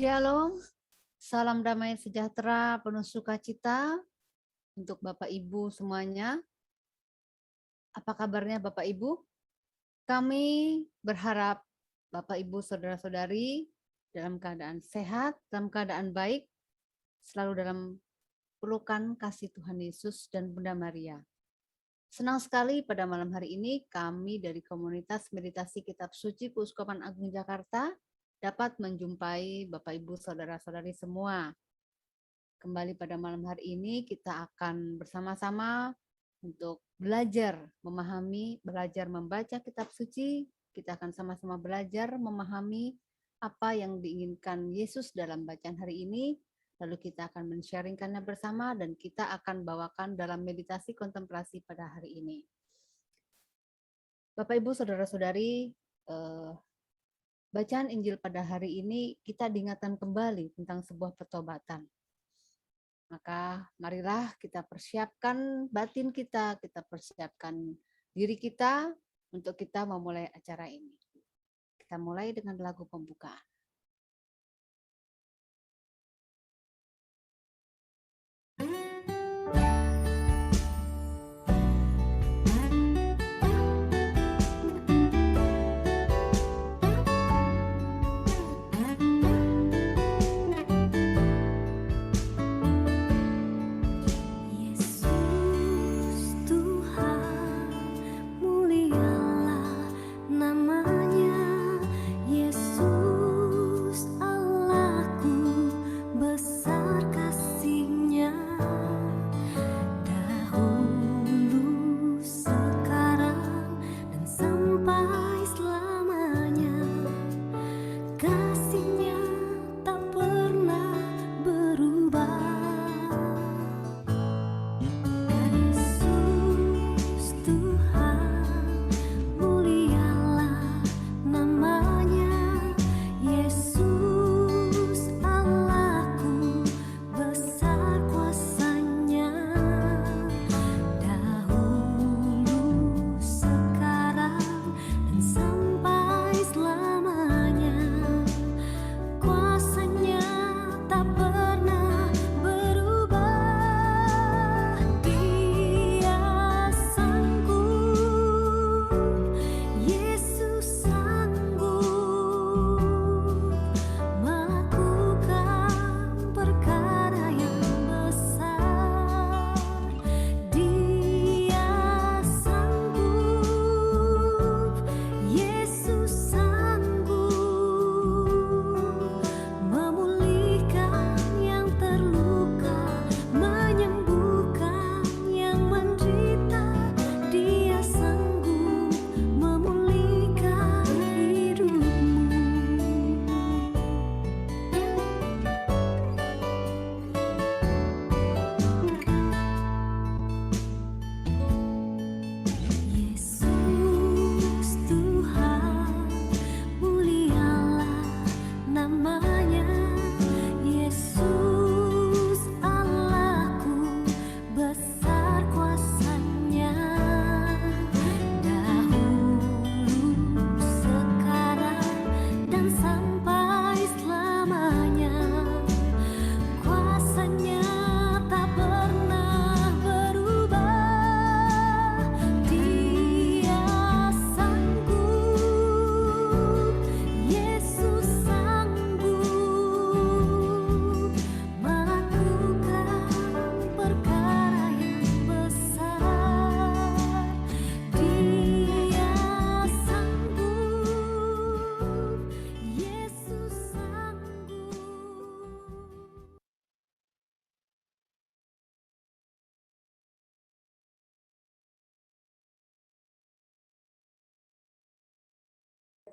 Shalom, salam damai sejahtera, penuh sukacita untuk Bapak Ibu semuanya. Apa kabarnya Bapak Ibu? Kami berharap Bapak Ibu saudara-saudari dalam keadaan sehat, dalam keadaan baik, selalu dalam pelukan kasih Tuhan Yesus dan Bunda Maria. Senang sekali pada malam hari ini kami dari komunitas meditasi Kitab Suci Keuskupan Agung Jakarta dapat menjumpai Bapak Ibu saudara-saudari semua. Kembali pada malam hari ini kita akan bersama-sama untuk belajar memahami, belajar membaca kitab suci. Kita akan sama-sama belajar memahami apa yang diinginkan Yesus dalam bacaan hari ini. Lalu kita akan men-sharingkannya bersama dan kita akan bawakan dalam meditasi kontemplasi pada hari ini. Bapak Ibu saudara-saudari, bacaan Injil pada hari ini kita diingatkan kembali tentang sebuah pertobatan. Maka marilah kita persiapkan batin kita persiapkan diri kita untuk kita memulai acara ini. Kita mulai dengan lagu pembukaan.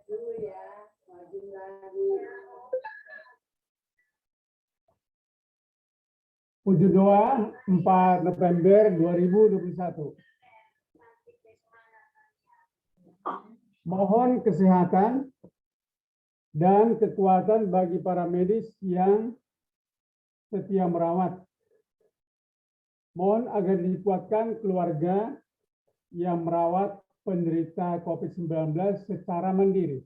Dulu ya, maju lagi. Puji doa 4 November 2021. Mohon kesehatan dan kekuatan bagi para medis yang setia merawat. Mohon agar dikuatkan keluarga yang merawat penderita COVID-19 secara mandiri.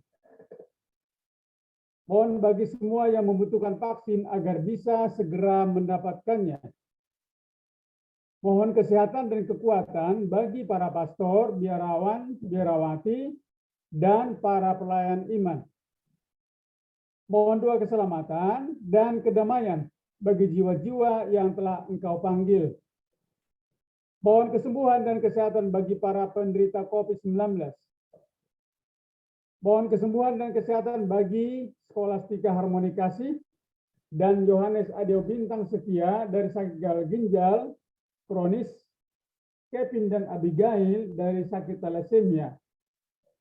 Mohon bagi semua yang membutuhkan vaksin agar bisa segera mendapatkannya. Mohon kesehatan dan kekuatan bagi para pastor, biarawan, biarawati, dan para pelayan iman. Mohon doa keselamatan dan kedamaian bagi jiwa-jiwa yang telah Engkau panggil. Mohon kesembuhan dan kesehatan bagi para penderita COVID-19. Mohon kesembuhan dan kesehatan bagi Skolastika Harmonikasi dan Yohanes Adio Bintang Setia dari sakit gagal ginjal kronis, Kevin dan Abigail dari sakit thalassemia,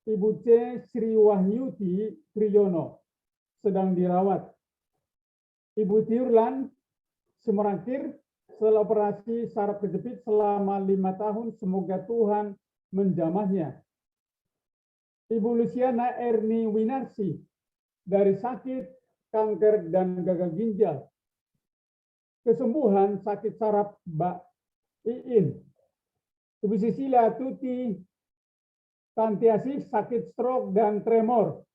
Ibu C. Sri Wahyuti Triyono sedang dirawat, Ibu Tiurlan Semerangkir setelah operasi saraf kejepit selama 5 tahun, semoga Tuhan menjamahnya. Ibu Luciana Erni Winarsi dari sakit kanker dan gagal ginjal, kesembuhan sakit saraf Mbak Iin. Ibu Sisilia Tuti Tantiasih sakit stroke dan tremor.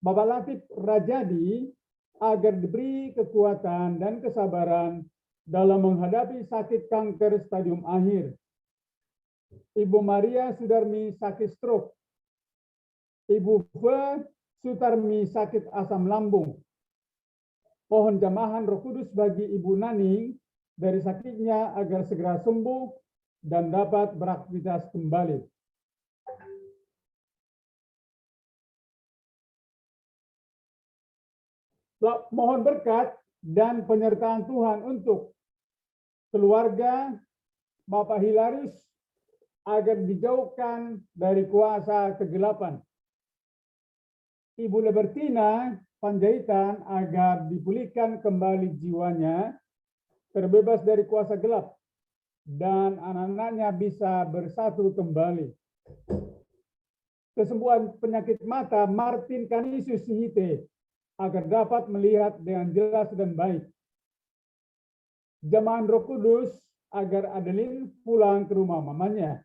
Bapak Latif Rajadi agar diberi kekuatan dan kesabaran dalam menghadapi sakit kanker stadium akhir. Ibu Maria Sudarmi sakit stroke. Ibu Fe Sutarmi sakit asam lambung. Pohon jamahan Roh Kudus bagi Ibu Nani dari sakitnya agar segera sembuh dan dapat beraktivitas kembali. Mohon berkat dan penyertaan Tuhan untuk keluarga Bapak Hilarius agar dijauhkan dari kuasa kegelapan. Ibu Libertina Panjaitan agar dipulihkan kembali jiwanya, terbebas dari kuasa gelap, dan anak-anaknya bisa bersatu kembali. Kesembuhan penyakit mata Martin Canisius Sihite agar dapat melihat dengan jelas dan baik. Jamahan Roh Kudus agar Adeline pulang ke rumah mamanya.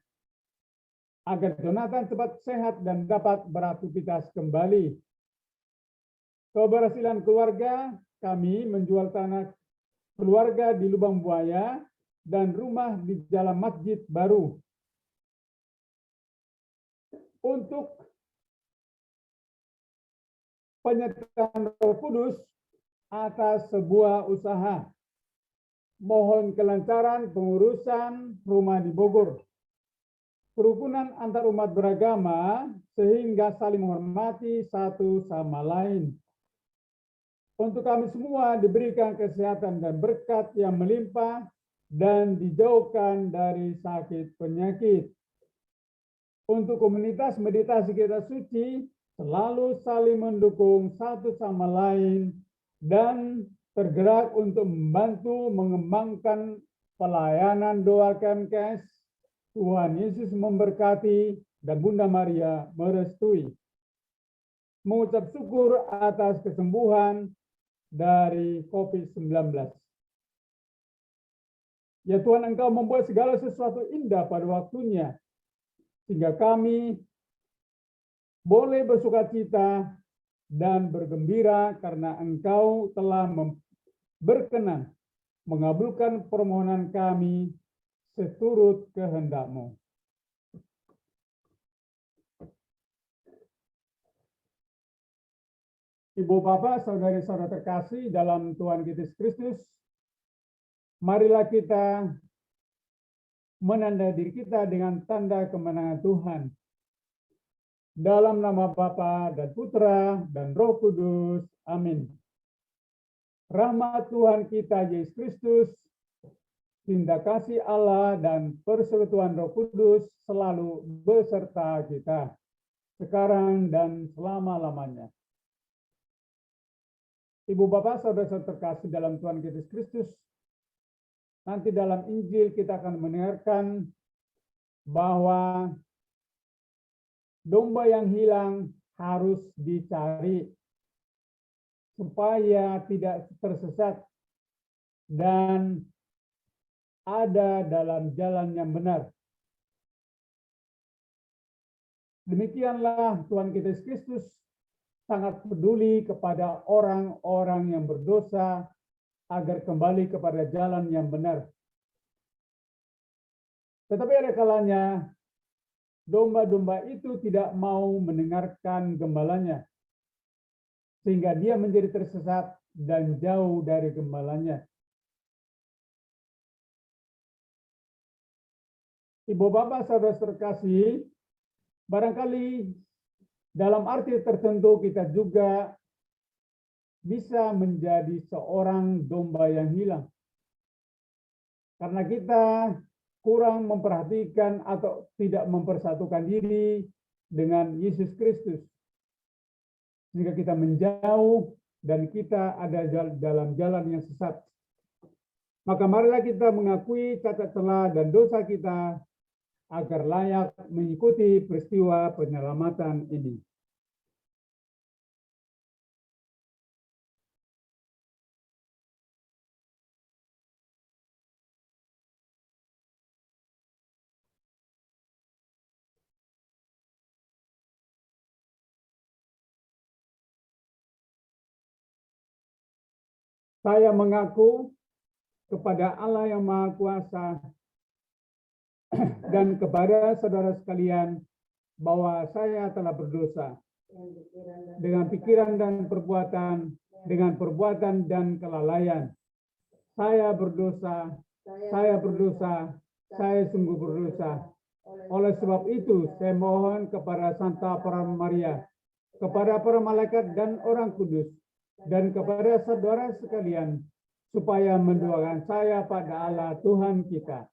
Agar Jonathan cepat sehat dan dapat beraktivitas kembali. Keberhasilan keluarga, kami menjual tanah keluarga di Lubang Buaya dan rumah di Jalan Masjid Baru. Untuk penyertaan Roh Kudus atas sebuah usaha. Mohon kelancaran pengurusan rumah di Bogor. Kerukunan antar umat beragama sehingga saling menghormati satu sama lain. Untuk kami semua diberikan kesehatan dan berkat yang melimpah dan dijauhkan dari sakit penyakit. Untuk komunitas meditasi kita suci, selalu saling mendukung satu sama lain dan tergerak untuk membantu mengembangkan pelayanan doa KMKS. Tuhan Yesus memberkati dan Bunda Maria merestui. Mengucap syukur atas kesembuhan dari COVID-19. Ya Tuhan, Engkau membuat segala sesuatu indah pada waktunya, sehingga kami boleh bersukacita dan bergembira karena Engkau telah berkenan mengabulkan permohonan kami seturut kehendak-Mu. Ibu Bapak, saudari-saudara terkasih dalam Tuhan Yesus Kristus, marilah kita menandai diri kita dengan tanda kemenangan Tuhan. Dalam nama Bapa dan Putra dan Roh Kudus. Amin. Rahmat Tuhan kita Yesus Kristus, cinta kasih Allah dan persekutuan Roh Kudus selalu beserta kita, sekarang dan selama-lamanya. Ibu Bapak, saudara-saudara terkasih dalam Tuhan Yesus Kristus, nanti dalam Injil kita akan mendengarkan bahwa domba yang hilang harus dicari supaya tidak tersesat dan ada dalam jalan yang benar. Demikianlah Tuhan Yesus Kristus sangat peduli kepada orang-orang yang berdosa agar kembali kepada jalan yang benar. Tetapi ada kalanya domba-domba itu tidak mau mendengarkan gembalanya, sehingga dia menjadi tersesat dan jauh dari gembalanya. Ibu bapak saudara terkasih, barangkali dalam arti tertentu kita juga bisa menjadi seorang domba yang hilang. Karena kita kurang memperhatikan atau tidak mempersatukan diri dengan Yesus Kristus. Sehingga kita menjauh dan kita ada dalam jalan yang sesat. Maka marilah kita mengakui cacat celah dan dosa kita agar layak mengikuti peristiwa penyelamatan ini. Saya mengaku kepada Allah yang Maha Kuasa dan kepada saudara sekalian bahwa saya telah berdosa dengan pikiran dan perbuatan, dengan perbuatan dan kelalaian. Saya berdosa, saya sungguh berdosa. Oleh sebab itu, saya mohon kepada Santa Parama Maria, kepada para malaikat dan orang kudus, dan kepada saudara sekalian, supaya mendoakan saya pada Allah Tuhan kita.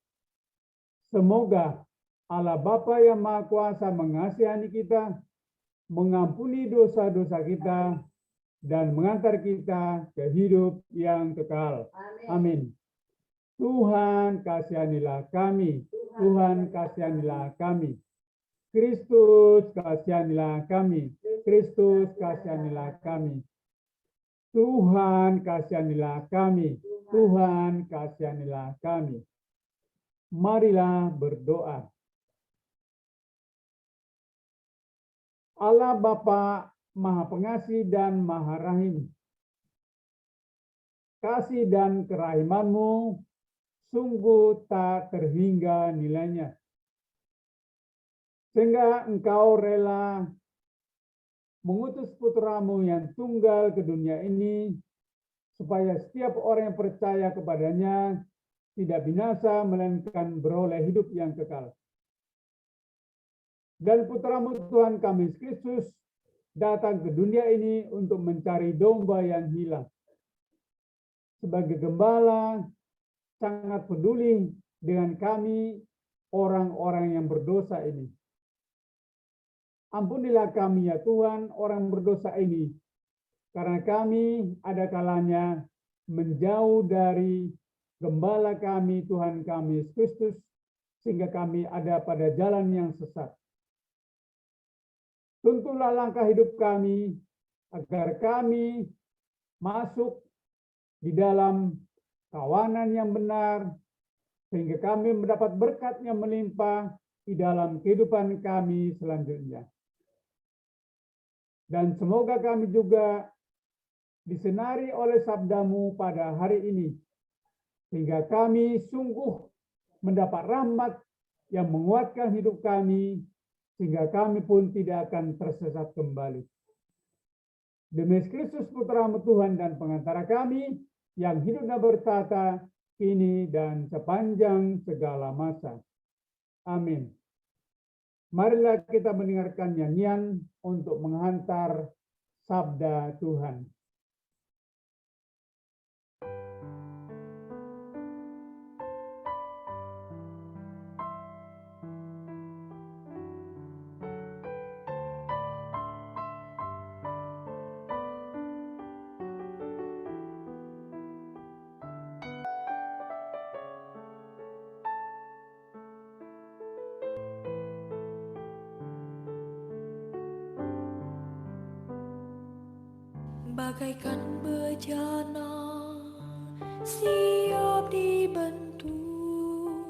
Semoga Allah Bapa yang Maha Kuasa mengasihani kita, mengampuni dosa-dosa kita, dan mengantar kita ke hidup yang kekal. Amin. Tuhan kasihanilah kami, Tuhan kasihanilah kami. Kristus kasihanilah kami, Kristus kasihanilah kami. Tuhan kasihanilah kami, Tuhan kasihanilah kami. Marilah berdoa. Allah Bapa Maha Pengasih dan Maha Rahim, kasih dan kerahiman-Mu sungguh tak terhingga nilainya, sehingga Engkau rela mengutus putra-Mu yang tunggal ke dunia ini, supaya setiap orang yang percaya kepadanya tidak binasa, melainkan beroleh hidup yang kekal. Dan putra-Mu Tuhan kami Kristus datang ke dunia ini untuk mencari domba yang hilang. Sebagai gembala, sangat peduli dengan kami, orang-orang yang berdosa ini. Ampunilah kami ya Tuhan, orang berdosa ini, karena kami ada kalanya menjauh dari gembala kami, Tuhan kami Yesus Kristus, sehingga kami ada pada jalan yang sesat. Tuntunlah langkah hidup kami, agar kami masuk di dalam kawanan yang benar, sehingga kami mendapat berkat yang melimpah di dalam kehidupan kami selanjutnya. Dan semoga kami juga disenari oleh sabda-Mu pada hari ini, sehingga kami sungguh mendapat rahmat yang menguatkan hidup kami, sehingga kami pun tidak akan tersesat kembali. Demi Kristus Putra-Mu Tuhan dan pengantara kami, yang hidup dan bertata kini dan sepanjang segala masa. Amin. Marilah kita mendengarkan nyanyian untuk menghantar sabda Tuhan. Bagaikan bejana siap dibentuk,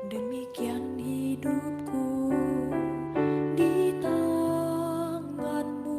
demikian hidupku di tangan-Mu,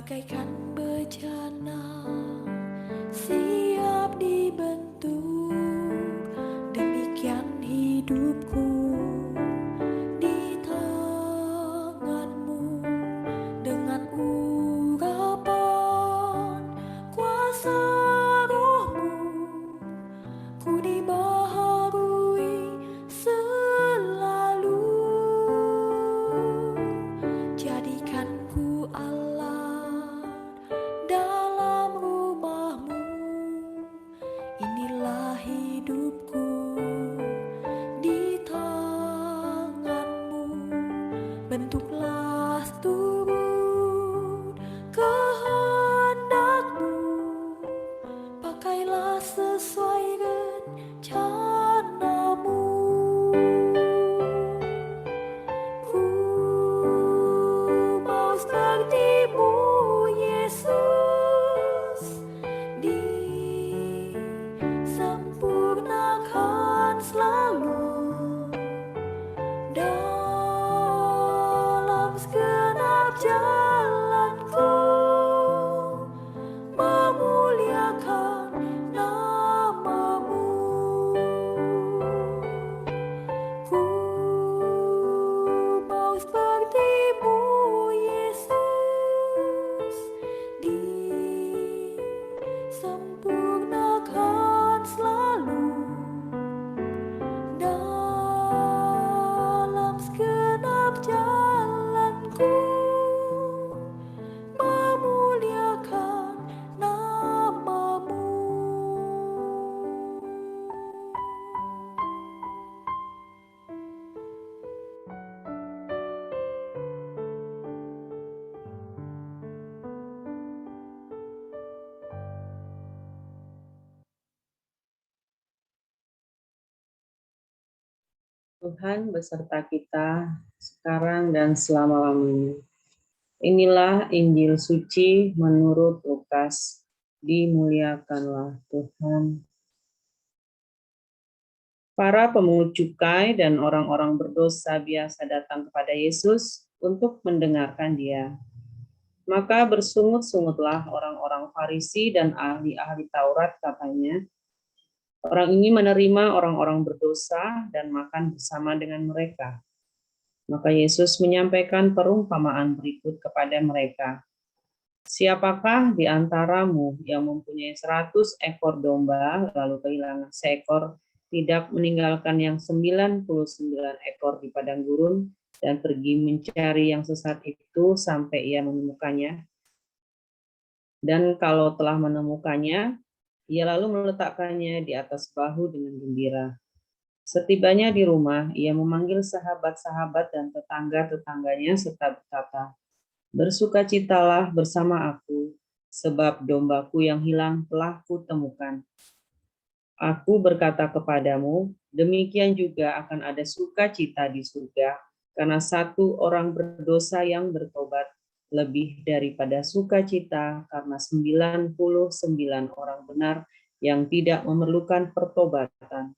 bagaikan bejana siap dibentuk, demikian hidupku di tanganmu. Dengan urapan kuasa rohmu, ku dibaharui selalu. Jadikan ku alat dalam rumahmu, inilah hidupku di tanganmu. Bentuklah turut kehendakmu, pakailah sesuai rencanamu. Ku mau seperti-Mu, Yesus, disempurnakan selalu dalam segenap jalanku, memuliakan nama-Mu. Ku mau seperti-Mu, Yesus, disempurnakan selalu dalam segenap jalanku, memuliakan nama-Mu. Tuhan beserta kita sekarang dan selama-lamanya. Inilah Injil suci menurut Lukas. Dimuliakanlah Tuhan. Para pemungut cukai dan orang-orang berdosa biasa datang kepada Yesus untuk mendengarkan Dia. Maka bersungut-sungutlah orang-orang Farisi dan ahli-ahli Taurat, katanya, orang ini menerima orang-orang berdosa dan makan bersama dengan mereka. Maka Yesus menyampaikan perumpamaan berikut kepada mereka. Siapakah di antaramu yang mempunyai 100 ekor domba, lalu kehilangan seekor, tidak meninggalkan yang 99 ekor di padang gurun, dan pergi mencari yang sesat itu sampai ia menemukannya? Dan kalau telah menemukannya, ia lalu meletakkannya di atas bahu dengan gembira. Setibanya di rumah, ia memanggil sahabat-sahabat dan tetangga-tetangganya serta berkata, bersukacitalah bersama aku, sebab dombaku yang hilang telah kutemukan. Aku berkata kepadamu, demikian juga akan ada sukacita di surga, karena satu orang berdosa yang bertobat, lebih daripada sukacita karena 99 orang benar yang tidak memerlukan pertobatan.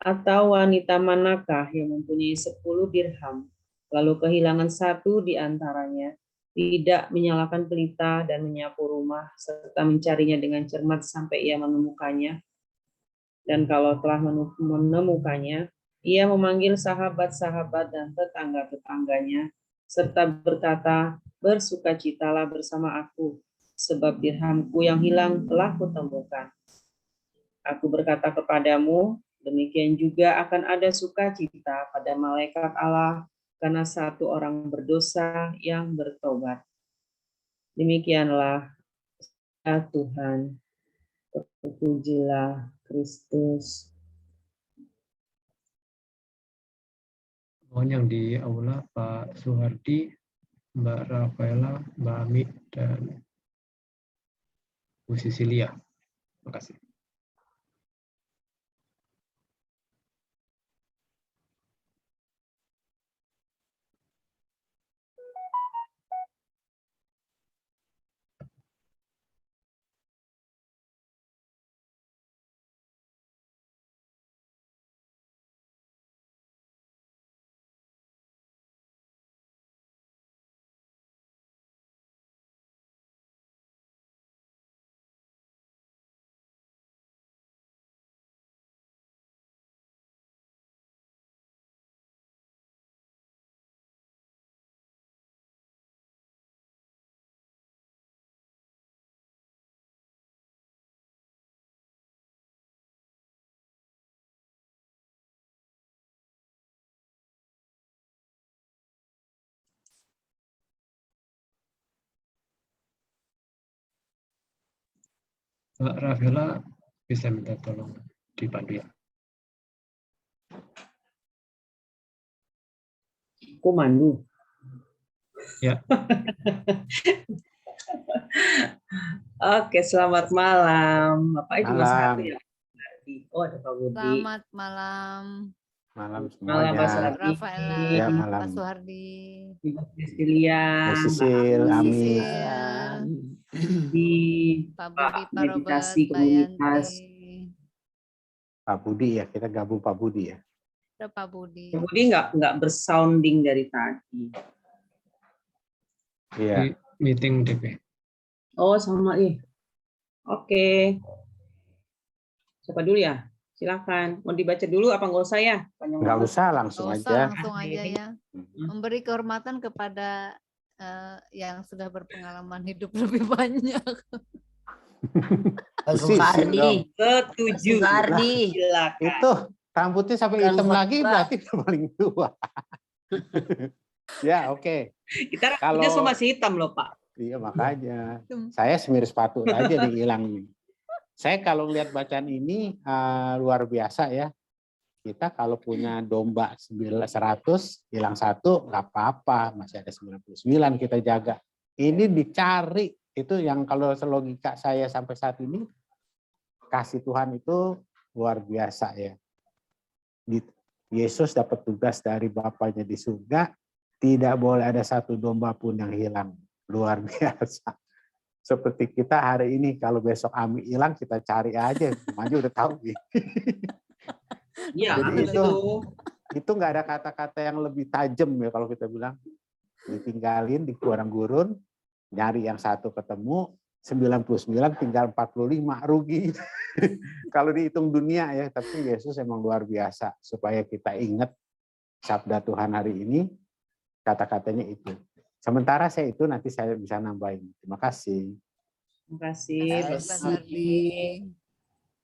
Atau wanita manakah yang mempunyai 10 dirham, lalu kehilangan satu di antaranya, tidak menyalakan pelita dan menyapu rumah, serta mencarinya dengan cermat sampai ia menemukannya? Dan kalau telah menemukannya, ia memanggil sahabat-sahabat dan tetangga-tetangganya, serta berkata, bersukacitalah bersama aku, sebab dirhamku yang hilang telah kutemukan. Aku berkata kepadamu, demikian juga akan ada sukacita pada malaikat Allah karena satu orang berdosa yang bertobat. Demikianlah ya Tuhan, terpujilah Kristus. Mohon yang di aula Pak Suhardi, Mbak Rafaela, Mbak Amit, dan Bu Sisilia. Terima kasih. Mbak Rafaela bisa minta tolong dipandu ya. Aku mandu. Ya. Oke, selamat malam. Bapak Ibu Mas Malam. Hardi ya. Oh, ada Pak Budi. Selamat malam, Malam Malam Pak semuanya. Suhardi. Rafaela, Ya, Pak malam. Suhardi, Ibu Cecilia, Bu Sisil, Bu Ami. Sisil, di Pak Budi, Pak Robert, meditasi Mbak komunitas. Yanti, Pak Budi ya, kita gabung Pak Budi ya. ada Pak Budi. Pak Budi nggak bersounding dari tadi. Iya. Di meeting DP. Oh, sama ih. Oke. Siapa dulu ya? Silakan. Mau dibaca dulu apa nggak usah ya? Panjang Nggak banget. usah, langsung Nggak usah, aja. langsung aja ya. Memberi kehormatan kepada yang sudah berpengalaman hidup lebih banyak. Bu Sisil Suhardi. dong. Setuju. Suhardi. Silakan. Itu rambutnya sampai Bukan hitam lagi khotbah. berarti dia paling tua. Ya, oke. Kita Kalau- rambutnya semua masih hitam loh, Pak. Iya, makanya. Saya semir sepatu aja nih hilang nih. Saya kalau lihat bacaan ini luar biasa ya. Kita kalau punya domba 100, hilang 1, nggak apa-apa. Masih ada 99 kita jaga. Ini dicari. Itu yang kalau logika saya sampai saat ini, kasih Tuhan itu luar biasa ya. Yesus dapat tugas dari Bapaknya di surga, tidak boleh ada satu domba pun yang hilang. Luar biasa. Seperti kita hari ini, kalau besok Ami hilang, kita cari aja. Maju udah tahu. Iya, Jadi betul. Itu nggak ada kata-kata yang lebih tajam ya kalau kita bilang. Ditinggalin di kurang gurun, nyari yang satu ketemu, 99 tinggal 45, rugi. Kalau dihitung dunia ya, tapi Yesus emang luar biasa. Supaya kita ingat sabda Tuhan hari ini, kata-katanya itu. Sementara saya itu nanti saya bisa nambahin. Terima kasih. Terima kasih, Baik, Pak Pak Suhardi. Suhardi.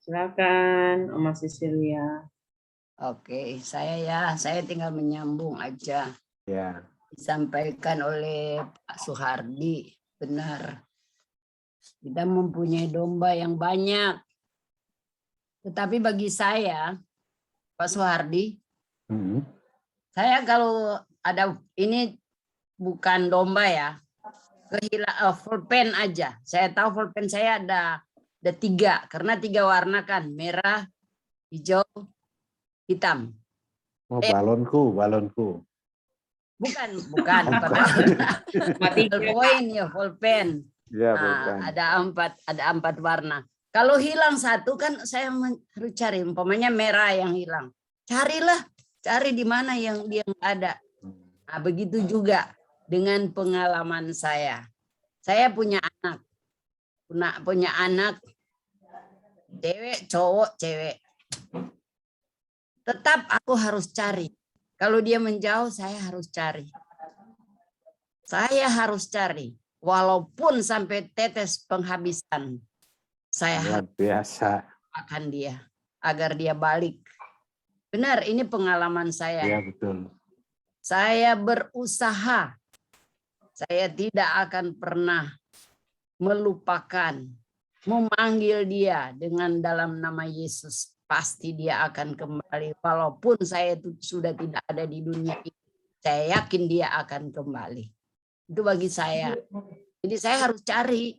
Silakan, Oma Cecilia. Oke, saya tinggal menyambung aja. Ya, Disampaikan oleh Pak Suhardi, benar. Kita mempunyai domba yang banyak. Tetapi bagi saya, Pak Suhardi, saya kalau ada ini bukan domba ya, pulpen aja. Saya tahu pulpen saya ada 3 karena 3 warna kan, merah, hijau, hitam. oh, balonku. Bukan. Mati. Poin ya pulpen. Ya, Nah, ada 4 warna. Kalau hilang 1 kan saya harus cari, umpamanya merah yang hilang. Cari di mana yang dia nggak ada. Nah, begitu juga dengan pengalaman saya. Saya punya anak cewek, cowok, cewek. Tetap aku harus cari. Kalau dia menjauh, saya harus cari. Walaupun sampai tetes penghabisan. Saya luar biasa. akan dia agar dia balik. Benar, ini pengalaman saya. Ya, betul. Saya berusaha. Saya tidak akan pernah melupakan, memanggil dia dengan dalam nama Yesus. Pasti dia akan kembali. Walaupun saya sudah tidak ada di dunia ini, saya yakin dia akan kembali. Itu bagi saya. Jadi saya harus cari.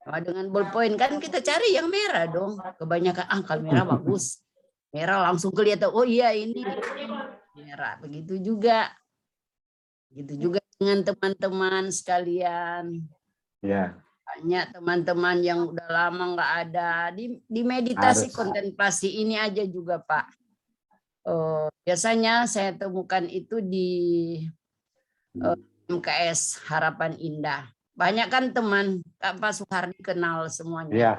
Nah, dengan ballpoint kan kita cari yang merah dong. Kebanyakan kalau merah bagus. Merah langsung kelihatan. Oh iya ini merah. Begitu juga dengan teman-teman sekalian. Ya. Banyak teman-teman yang udah lama nggak ada di meditasi kontemplasi ini aja juga Pak. Biasanya saya temukan itu di MKS Harapan Indah. Banyak kan teman Pak Suhardi kenal semuanya. Ya.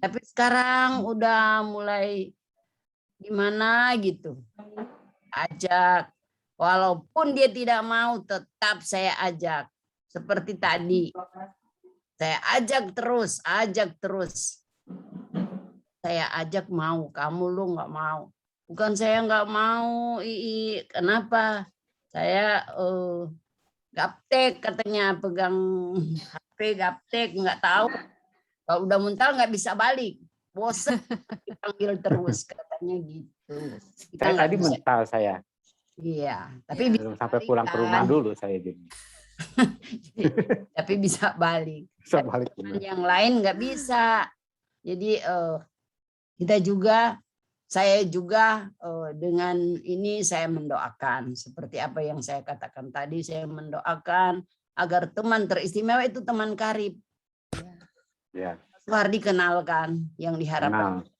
Tapi sekarang udah mulai gimana gitu. Ajak. Walaupun dia tidak mau, tetap saya ajak. Seperti tadi. Saya ajak terus. Saya ajak mau, kamu lu nggak mau. Bukan saya nggak mau, kenapa? Saya gaptek katanya, pegang HP gaptek, nggak tahu. Kalau udah muntah nggak bisa balik. Bosan dipanggil terus katanya gitu. Kita Saya nggak tadi bisa. mental saya. Iya, tapi Iya. bisa Belum sampai balik pulang ke rumah kan. dulu saya jadi. Tapi bisa balik. Bisa balik Teman benar. yang lain nggak bisa. Jadi kita juga, saya juga dengan ini saya mendoakan seperti apa yang saya katakan tadi. Saya mendoakan agar teman teristimewa itu teman karib. Ya, Suhardi kenalkan yang diharapkan. kenal.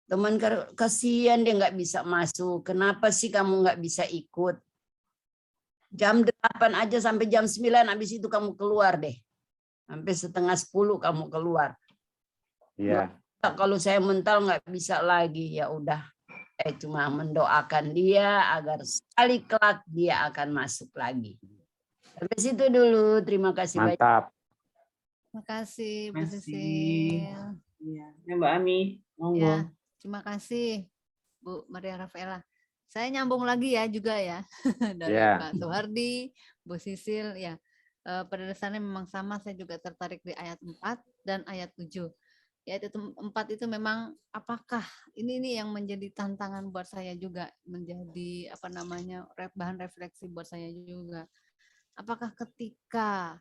Teman kasihan dia nggak bisa masuk. Kenapa sih kamu nggak bisa ikut? Jam 8 aja sampai jam 9, habis itu kamu keluar deh. Sampai setengah 10 kamu keluar. Iya. Kalau saya mental nggak bisa lagi, ya udah. Saya cuma mendoakan dia agar sekali kelak dia akan masuk lagi. Sampai situ dulu. Terima kasih banyak. Mantap. Terima kasih, Bu Terima kasih. Sisil. Iya, ya, Mbak Ami, monggo. Ya, terima kasih Bu Maria Rafaela. Saya nyambung lagi ya juga ya dari Ya. Pak Suhardi, Bu Sisil ya. Pada dasarnya memang sama, saya juga tertarik di ayat 4 dan ayat 7. Ayat 4 itu memang apakah ini yang menjadi tantangan buat saya juga, menjadi apa namanya bahan refleksi buat saya juga. Apakah ketika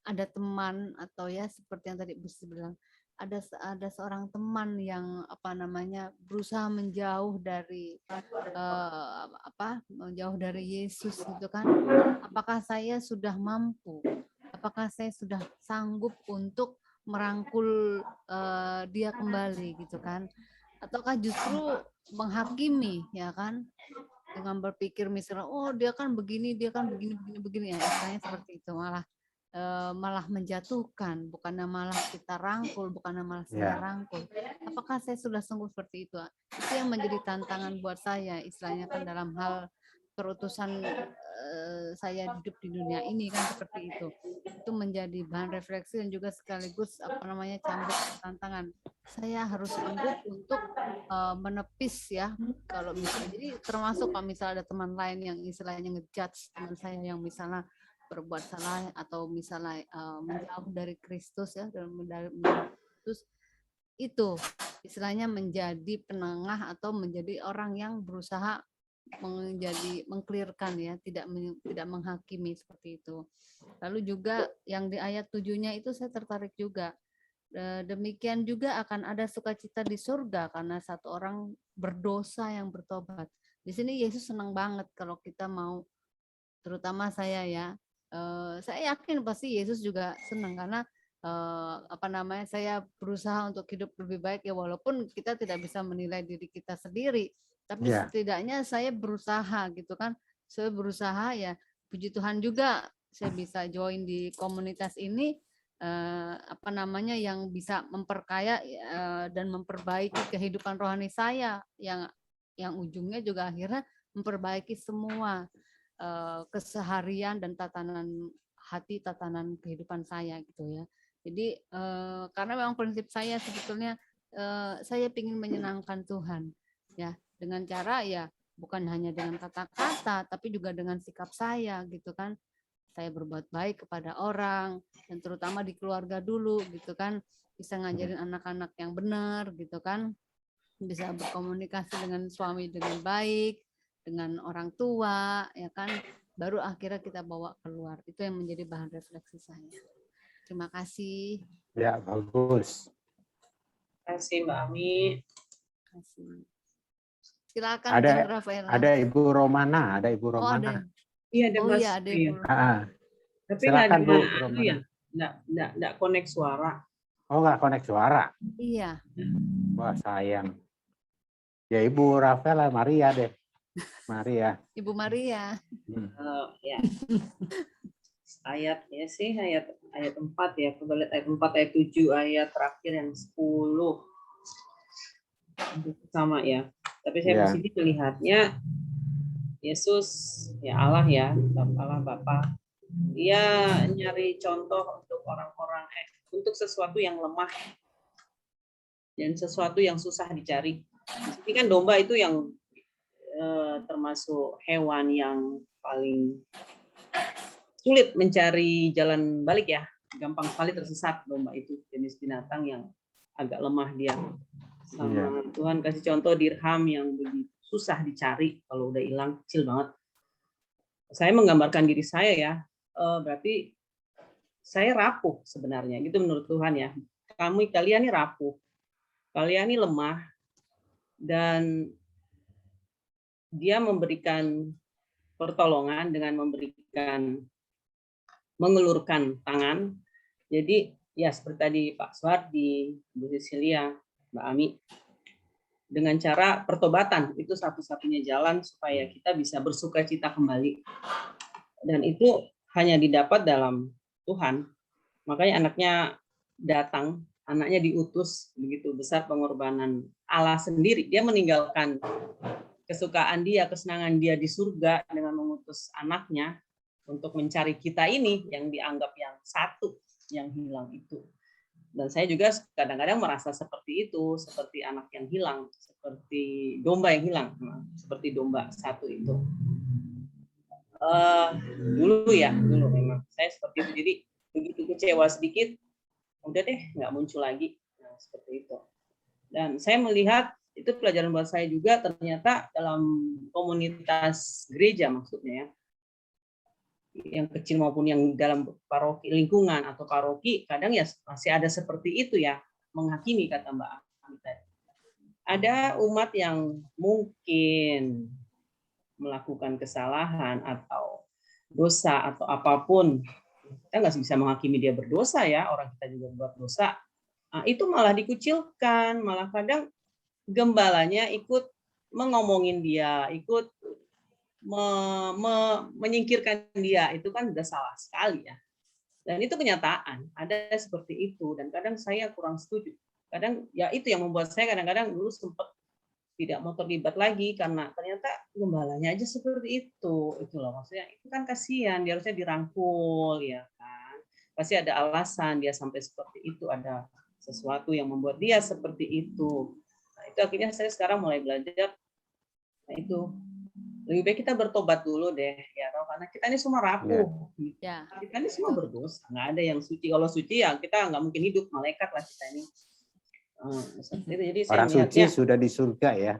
ada teman atau ya seperti yang tadi Bu Sisil bilang, ada seorang teman yang apa namanya berusaha menjauh dari menjauh dari Yesus gitu kan, apakah saya sudah mampu, apakah saya sudah sanggup untuk merangkul dia kembali gitu kan, ataukah justru menghakimi ya kan, dengan berpikir misalnya oh dia kan begini ya, istilahnya seperti itu, malah menjatuhkan, bukannya malah kita rangkul, bukannya malah saya rangkul. Apakah saya sudah sungguh seperti itu? Itu yang menjadi tantangan buat saya, istilahnya kan dalam hal perutusan saya hidup di dunia ini kan seperti itu. Itu menjadi bahan refleksi dan juga sekaligus apa namanya cambuk tantangan. Saya harus sanggup untuk menepis ya, kalau misalnya, jadi termasuk kalau misalnya ada teman lain yang istilahnya ngejudge teman saya yang misalnya berbuat salah atau misalnya menjauh dari Kristus ya, dari Kristus, itu istilahnya menjadi penengah atau menjadi orang yang berusaha mengklirkan ya, tidak menghakimi seperti itu. Lalu juga yang di ayat 7-nya itu saya tertarik juga. Demikian juga akan ada sukacita di surga karena satu orang berdosa yang bertobat. Di sini Yesus senang banget kalau kita mau, terutama saya ya. Saya yakin pasti Yesus juga senang karena saya berusaha untuk hidup lebih baik ya, walaupun kita tidak bisa menilai diri kita sendiri, tapi setidaknya saya berusaha gitu kan. Saya berusaha ya, puji Tuhan juga saya bisa join di komunitas ini yang bisa memperkaya dan memperbaiki kehidupan rohani saya yang ujungnya juga akhirnya memperbaiki semua keseharian dan tatanan hati, tatanan kehidupan saya gitu ya. Jadi karena memang prinsip saya sebetulnya saya ingin menyenangkan Tuhan ya, dengan cara ya bukan hanya dengan kata-kata tapi juga dengan sikap saya gitu kan. Saya berbuat baik kepada orang dan terutama di keluarga dulu gitu kan, bisa ngajarin anak-anak yang benar gitu kan, bisa berkomunikasi dengan suami dengan baik, dengan orang tua ya kan, baru akhirnya kita bawa keluar. Itu yang menjadi bahan refleksi saya. Terima kasih. Ya, bagus. Terima kasih Mbak Ami. Silakan Ada Kang Rafaela. ada Ibu Romana, ada Ibu Oh, Romana. ada. Iya, ada Oh Mas. iya, ada Iya. Ibu. Tapi Silakan Bu nggak Romana. ya, nggak connect suara. Oh, nggak connect suara. Iya. Wah, sayang. Ya Ibu Rafaela Maria deh. Maria. Ibu Maria. Ya. Ayat 4 ya. Coba lihat ayat 4, ayat 7, ayat terakhir yang 10. Sama ya. Tapi saya positif melihatnya Yesus ya Allah ya, Allah Bapa. Dia nyari contoh untuk orang-orang untuk sesuatu yang lemah dan sesuatu yang susah dicari. Ini kan domba itu yang termasuk hewan yang paling sulit mencari jalan balik ya. gampang sekali tersesat domba itu, jenis binatang yang agak lemah dia. Sama Tuhan kasih contoh dirham yang begitu susah dicari, kalau udah hilang kecil banget. Saya menggambarkan diri saya ya, berarti saya rapuh sebenarnya, gitu menurut Tuhan ya. Kalian ini rapuh, kalian ini lemah, dan Dia memberikan pertolongan dengan mengelurkan tangan. Jadi ya seperti tadi Pak Suwardi, Bu Cecilia, Mbak Ami, dengan cara pertobatan, itu satu-satunya jalan supaya kita bisa bersukacita kembali. Dan itu hanya didapat dalam Tuhan. Makanya anaknya datang, anaknya diutus, begitu besar pengorbanan Allah sendiri. Dia meninggalkan kesukaan dia, kesenangan dia di surga dengan mengutus anaknya untuk mencari kita ini yang dianggap yang satu, yang hilang itu. Dan saya juga kadang-kadang merasa seperti itu, seperti anak yang hilang, seperti domba yang hilang, seperti domba satu itu. Dulu memang saya seperti itu. Jadi begitu kecewa sedikit, udah deh nggak muncul lagi. Nah, seperti itu. Dan saya melihat itu pelajaran buat saya juga, ternyata dalam komunitas gereja maksudnya ya, yang kecil maupun yang dalam paroki lingkungan atau paroki, kadang ya masih ada seperti itu ya, menghakimi kata Mbak Amita. Ada umat yang mungkin melakukan kesalahan atau dosa atau apapun, kita nggak bisa menghakimi dia berdosa ya, orang kita juga buat dosa. Nah, itu malah dikucilkan, malah kadang gembalanya ikut mengomongin dia, ikut menyingkirkan dia, itu kan udah salah sekali ya. Dan itu kenyataan, ada seperti itu, dan kadang saya kurang setuju. Kadang ya itu yang membuat saya kadang-kadang dulu sempat tidak mau terlibat lagi, karena ternyata gembalanya aja seperti itu loh, maksudnya itu kan kasihan, dia harusnya dirangkul ya kan. Pasti ada alasan dia sampai seperti itu, ada sesuatu yang membuat dia seperti itu. Nah, itu akhirnya saya sekarang mulai belajar, nah itu lebih baik kita bertobat dulu deh ya, karena kita ini semua rapuh, Ya. kita ini semua berdosa, nggak ada yang suci. Kalau suci ya kita nggak mungkin hidup, malaikat lah kita ini. Jadi saya Orang suci melihatnya, sudah di surga ya.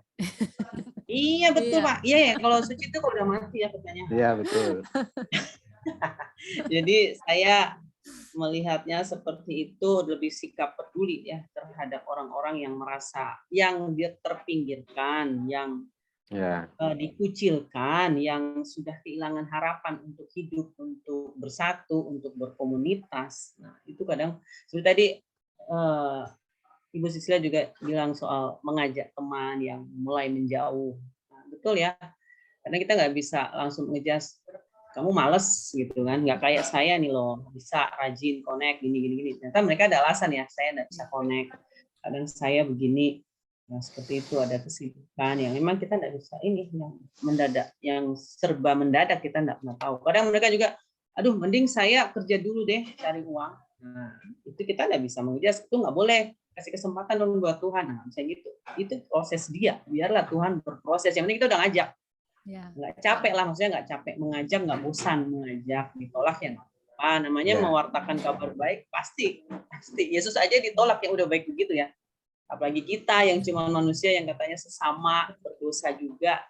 Iya betul Iya. Pak, iya ya, kalau suci itu kalau udah mati ya katanya. Iya betul. Jadi saya melihatnya seperti itu, lebih sikap peduli ya terhadap orang-orang yang merasa, yang dia terpinggirkan, yang dikucilkan, yang sudah kehilangan harapan untuk hidup, untuk bersatu, untuk berkomunitas. Nah itu kadang seperti tadi Ibu Sisilia juga bilang soal mengajak teman yang mulai menjauh. Nah, betul ya, karena kita nggak bisa langsung ngejudge, kamu males gitu kan, nggak kayak saya nih loh, bisa rajin connect gini. Ternyata mereka ada alasan ya, saya nggak bisa connect, kadang saya begini. Nah seperti itu, ada kesibukan yang memang kita nggak bisa ini, yang mendadak, yang serba mendadak kita nggak pernah tahu. Kadang mereka juga, aduh mending saya kerja dulu deh cari uang. Nah itu kita nggak bisa mengejudge, itu nggak boleh. Kasih kesempatan dong buat Tuhan, nah, bisa gitu. Itu proses dia, biarlah Tuhan berproses. Yang penting kita udah ngajak, nggak capek lah, maksudnya nggak capek mengajak, nggak bosan mengajak, ditolak ya apa namanya mewartakan kabar baik, pasti Yesus aja ditolak yang udah baik begitu ya. Apalagi kita yang cuma manusia yang katanya sesama berdosa juga,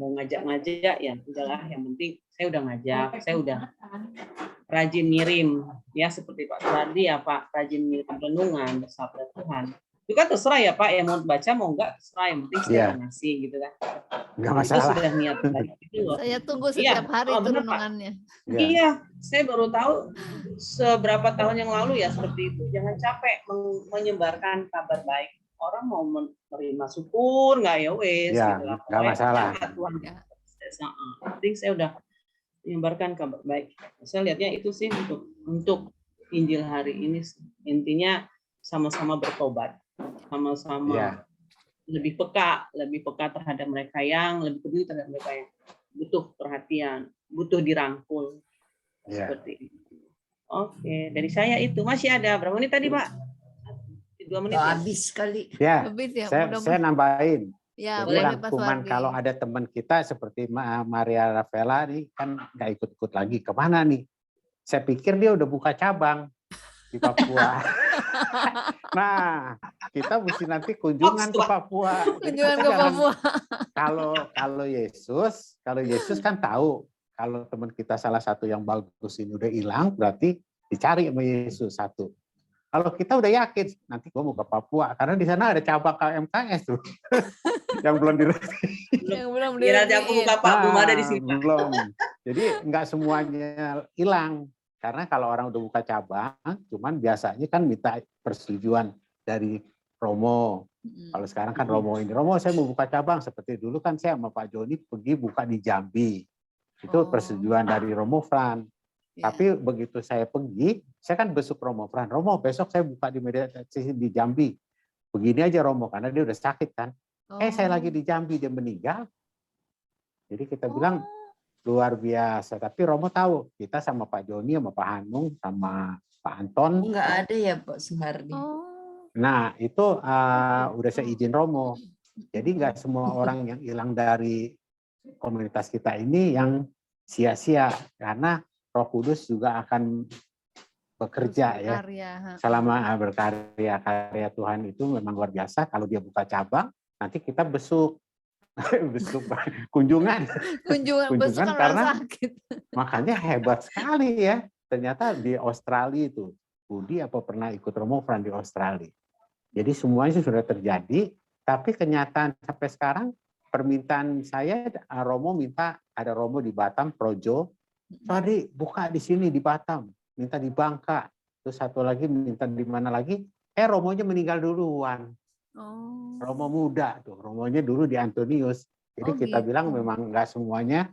mau ngajak-ngajak ya udahlah, yang penting saya udah ngajak, saya udah rajin ngirim ya, seperti Pak Suwardi ya Pak, rajin ngirim renungan sabda Tuhan. Itu kan terserah ya Pak, yang mau baca mau enggak terserah, yang penting saya udah ngasih gitu kan. Nggak Itu masalah. sudah niat baik itu loh. Saya tunggu setiap hari itu benar, renungannya. Iya, saya baru tahu seberapa tahun yang lalu ya seperti itu. Jangan capek menyebarkan kabar baik. Orang mau menerima syukur nggak ya wes. Ya, gitu lah. nggak masalah. Tuhan. Penting saya udah menyebarkan kabar baik. Saya lihatnya itu sih untuk Injil hari ini. Intinya sama-sama bertobat, sama-sama lebih peka terhadap mereka yang lebih peduli terhadap mereka yang butuh perhatian, butuh dirangkul. Seperti itu. Oke, dari saya itu. Masih ada berapa menit tadi Pak? 2 menit ya? Habis kali. Ya, Habis ya, saya nambahin. Ya, Jadi boleh Pak rangkuman Suwardi. kalau ada teman kita seperti Maria Rafaela nih kan nggak ikut-ikut lagi, kemana nih? Saya pikir dia udah buka cabang di Papua. Nah, kita mesti nanti kunjungan ke Papua. Jadi Kunjungan kita ke jangan- Papua. kalau Yesus kan tahu kalau teman kita salah satu yang bagus ini udah hilang, berarti dicari sama Yesus satu. Kalau kita udah yakin nanti gua mau ke Papua karena di sana ada cabang KMKS tuh yang belum Yang belum Kira nanti aku diresmiin. buka Pak, belum ada di sini. Pak. belum. Jadi nggak semuanya hilang karena kalau orang udah buka cabang, cuman biasanya kan minta persetujuan dari Romo. Kalau sekarang kan Romo saya mau buka cabang seperti dulu kan saya sama Pak Joni pergi buka di Jambi. Itu Oh. persetujuan dari Romo Fran. Ya. Tapi begitu saya pergi, saya kan besok Romo Fran. Romo besok saya buka di di Jambi. Begini aja Romo karena dia udah sakit kan. Saya lagi di Jambi dia meninggal. Jadi kita bilang luar biasa. Tapi Romo tahu kita sama Pak Joni, sama Pak Hanung, sama Pak Anton. Enggak ada ya Pak Suhardi. Nah itu udah saya izin Romo. Jadi nggak semua orang yang hilang dari komunitas kita ini yang sia-sia karena Roh Kudus juga akan bekerja ya. Berkarya, ha. Selama berkarya karya Tuhan itu memang luar biasa. Kalau dia buka cabang, nanti kita besuk kunjungan. Kunjungan besok kan karena orang sakit. makanya hebat sekali ya. Ternyata di Australia itu Budi apa pernah ikut Romo Fran di Australia. Jadi semuanya sudah terjadi. Tapi kenyataan sampai sekarang permintaan saya Romo minta ada Romo di Batam Projo. Tadi buka di sini di Batam, minta di Bangka, terus satu lagi minta di mana lagi? Romonya meninggal duluan. Oh. Romo muda tuh, Romonya dulu di Antonius. Jadi kita gitu. bilang memang nggak semuanya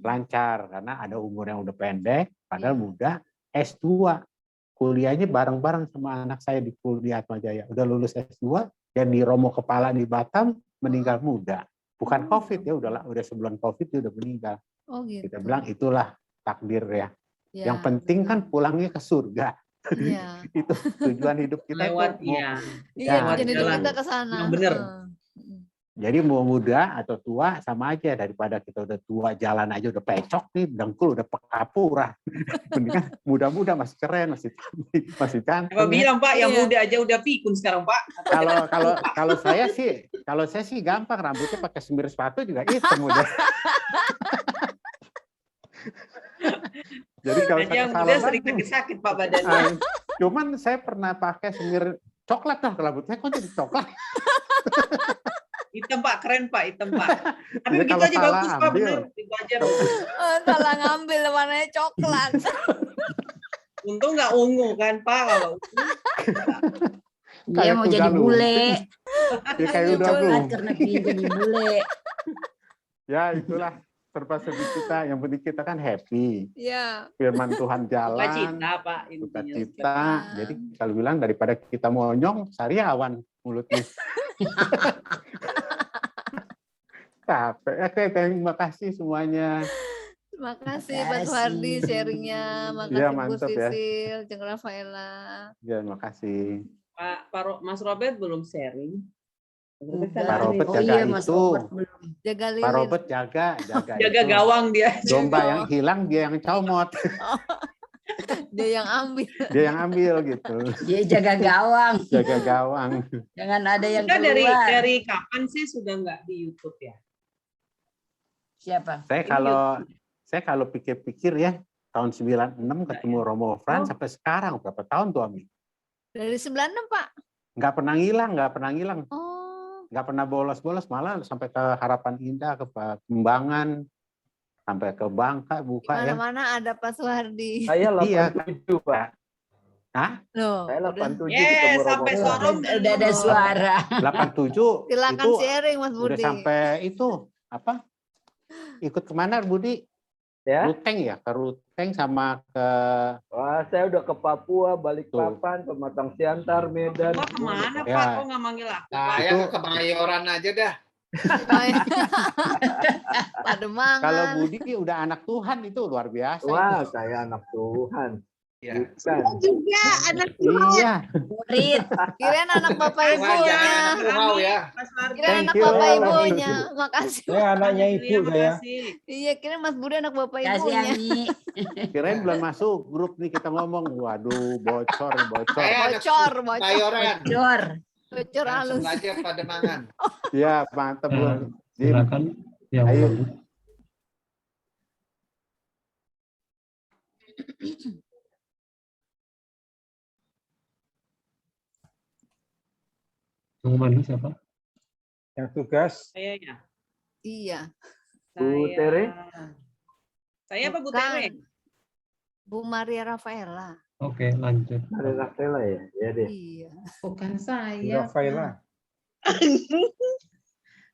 lancar karena ada umur yang udah pendek, padahal muda. S2, kuliahnya bareng-bareng sama anak saya di kuliah Atmajaya. Udah lulus S2 dan di Romo kepala di Batam meninggal muda. Bukan COVID ya, udah sebulan COVID dia udah meninggal. Oh gitu. Kita bilang itulah takdir ya. Ya, Yang penting kan pulangnya ke surga. Iya. Itu tujuan hidup kita Lewat itu. ya. Iya, Ya, tujuan hidup jalan kita ke sana. yang benar. Jadi mau muda atau tua sama aja daripada kita udah tua jalan aja udah pecok nih, dengkul udah pekapurah. Mendingan muda-muda masih keren, masih cantik, masih Apa ganteng. bilang Pak, yang Iya. muda aja udah pikun sekarang Pak. Kalau saya sih gampang rambutnya pakai semir sepatu juga hitam udah. Jadi kalau Dan yang pakai muda salon sering lagi, sakit Pak badannya. cuman saya pernah pakai semir coklat lah rambutnya kok jadi coklat. Hitam Pak, keren Pak, hitam Pak. Tapi Ya, begitu kalau aja salah bagus Pak, ambil. bener. Itu aja bagus. Salah ngambil warnanya coklat. Untung nggak ungu kan Pak, kalau Dia Kayak mau kuda jadi lumping. bule. Ya kayak udah Coklat belum. Karena pengen jadi bule. Ya itulah serba sedih kita. Yang penting kita kan happy. Iya. Firman Tuhan jalan. cita Pak intinya. Sukacita. Jadi kalau bilang daripada kita monyong, sariawan mulutnya. Capek. Oke, terima kasih semuanya. Terima kasih Terima Pak kasih. Suhardi sharingnya. Makasih Iya, Bu mantap ya. Sisil, Jeng Rafaela. Ya, terima kasih. Mas Robert belum sharing. Pak Robert Oh jaga iya Mas itu. Robert belum. Jaga Pak lilin. Robert jaga Jaga itu. gawang dia. Domba yang hilang dia yang comot, Dia yang ambil. dia yang ambil gitu. Dia jaga gawang. Jaga gawang. Jangan ada yang Kita keluar. dari kapan sih sudah nggak di YouTube ya? Siapa? Saya kalau pikir-pikir ya, tahun 96 ketemu Romo Fran sampai sekarang berapa tahun tuh Ami? Dari 96 Pak. Nggak pernah hilang. Oh. Nggak pernah bolos-bolos, malah sampai ke Harapan Indah, ke Kembangan, sampai ke Bangka buka ya. Mana-mana ada Pak Suhardi. Saya Iya. 87, Pak. Hah? Loh, Saya udah. 87 Yes, ketemu sampai Romo. Sorong Udah ada suara. 87 Silakan itu sharing Mas udah Budi. sampai itu apa? Ikut kemana Budi? Ya. Ruteng ya, ke Ruteng sama ke Wah, saya udah ke Papua, Balikpapan, Pematang Siantar, Medan. Wah, kemana Ya. Pak? Kok nggak manggil aku? Saya Itu- ke Kemayoran aja dah. Pademangan. kalau Budi udah anak Tuhan itu luar biasa. Wah, itu. saya anak Tuhan. Ya. Bukan. Juga anak Iya. murid. Kirain anak bapak ibunya. Wow ya. Kirain anak Thank you. bapak ibunya. Makasih. Saya anaknya ibu saya. Iya, kirain Mas Budi anak bapak Kasih ibunya. Ami. Kirain belum masuk grup nih kita ngomong. Waduh, bocor. Bocor. Bayoran. Bocor. Bocor Langsung halus. aja pada mangan. Ya, mantap Bu. Jim. Silakan yang Ayo. lanjut. Pengumuman dulu siapa? Yang tugas Saya ya. Iya. Bu Saya- Tere? Saya apa Bu Bukan. Tere? Bu Maria Rafaela. Oke, lanjut. ada Rafaela ya? Ya deh. Iya. Bukan Bu saya. Rafaela.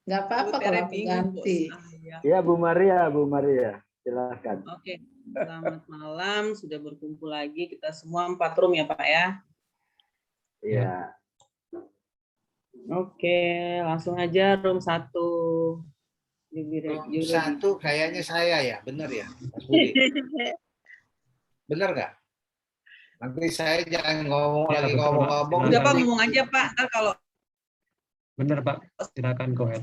Nggak apa-apa Bu Tere kalau aku bingung, ganti. Bos. Iya. Iya Bu Maria. Silakan. Oke, selamat malam. Sudah berkumpul lagi kita semua 4 room ya Pak ya. Iya. Oke, langsung aja room 1. Room 1 kayaknya saya ya, bener ya, Mas Budi? Bener nggak? Nanti saya jangan ngomong Ya, lagi betul, Pak. ngomong-ngomong. Udah Pak, nanti ngomong aja Pak. Ntar kalau Benar Pak, silakan go ahead.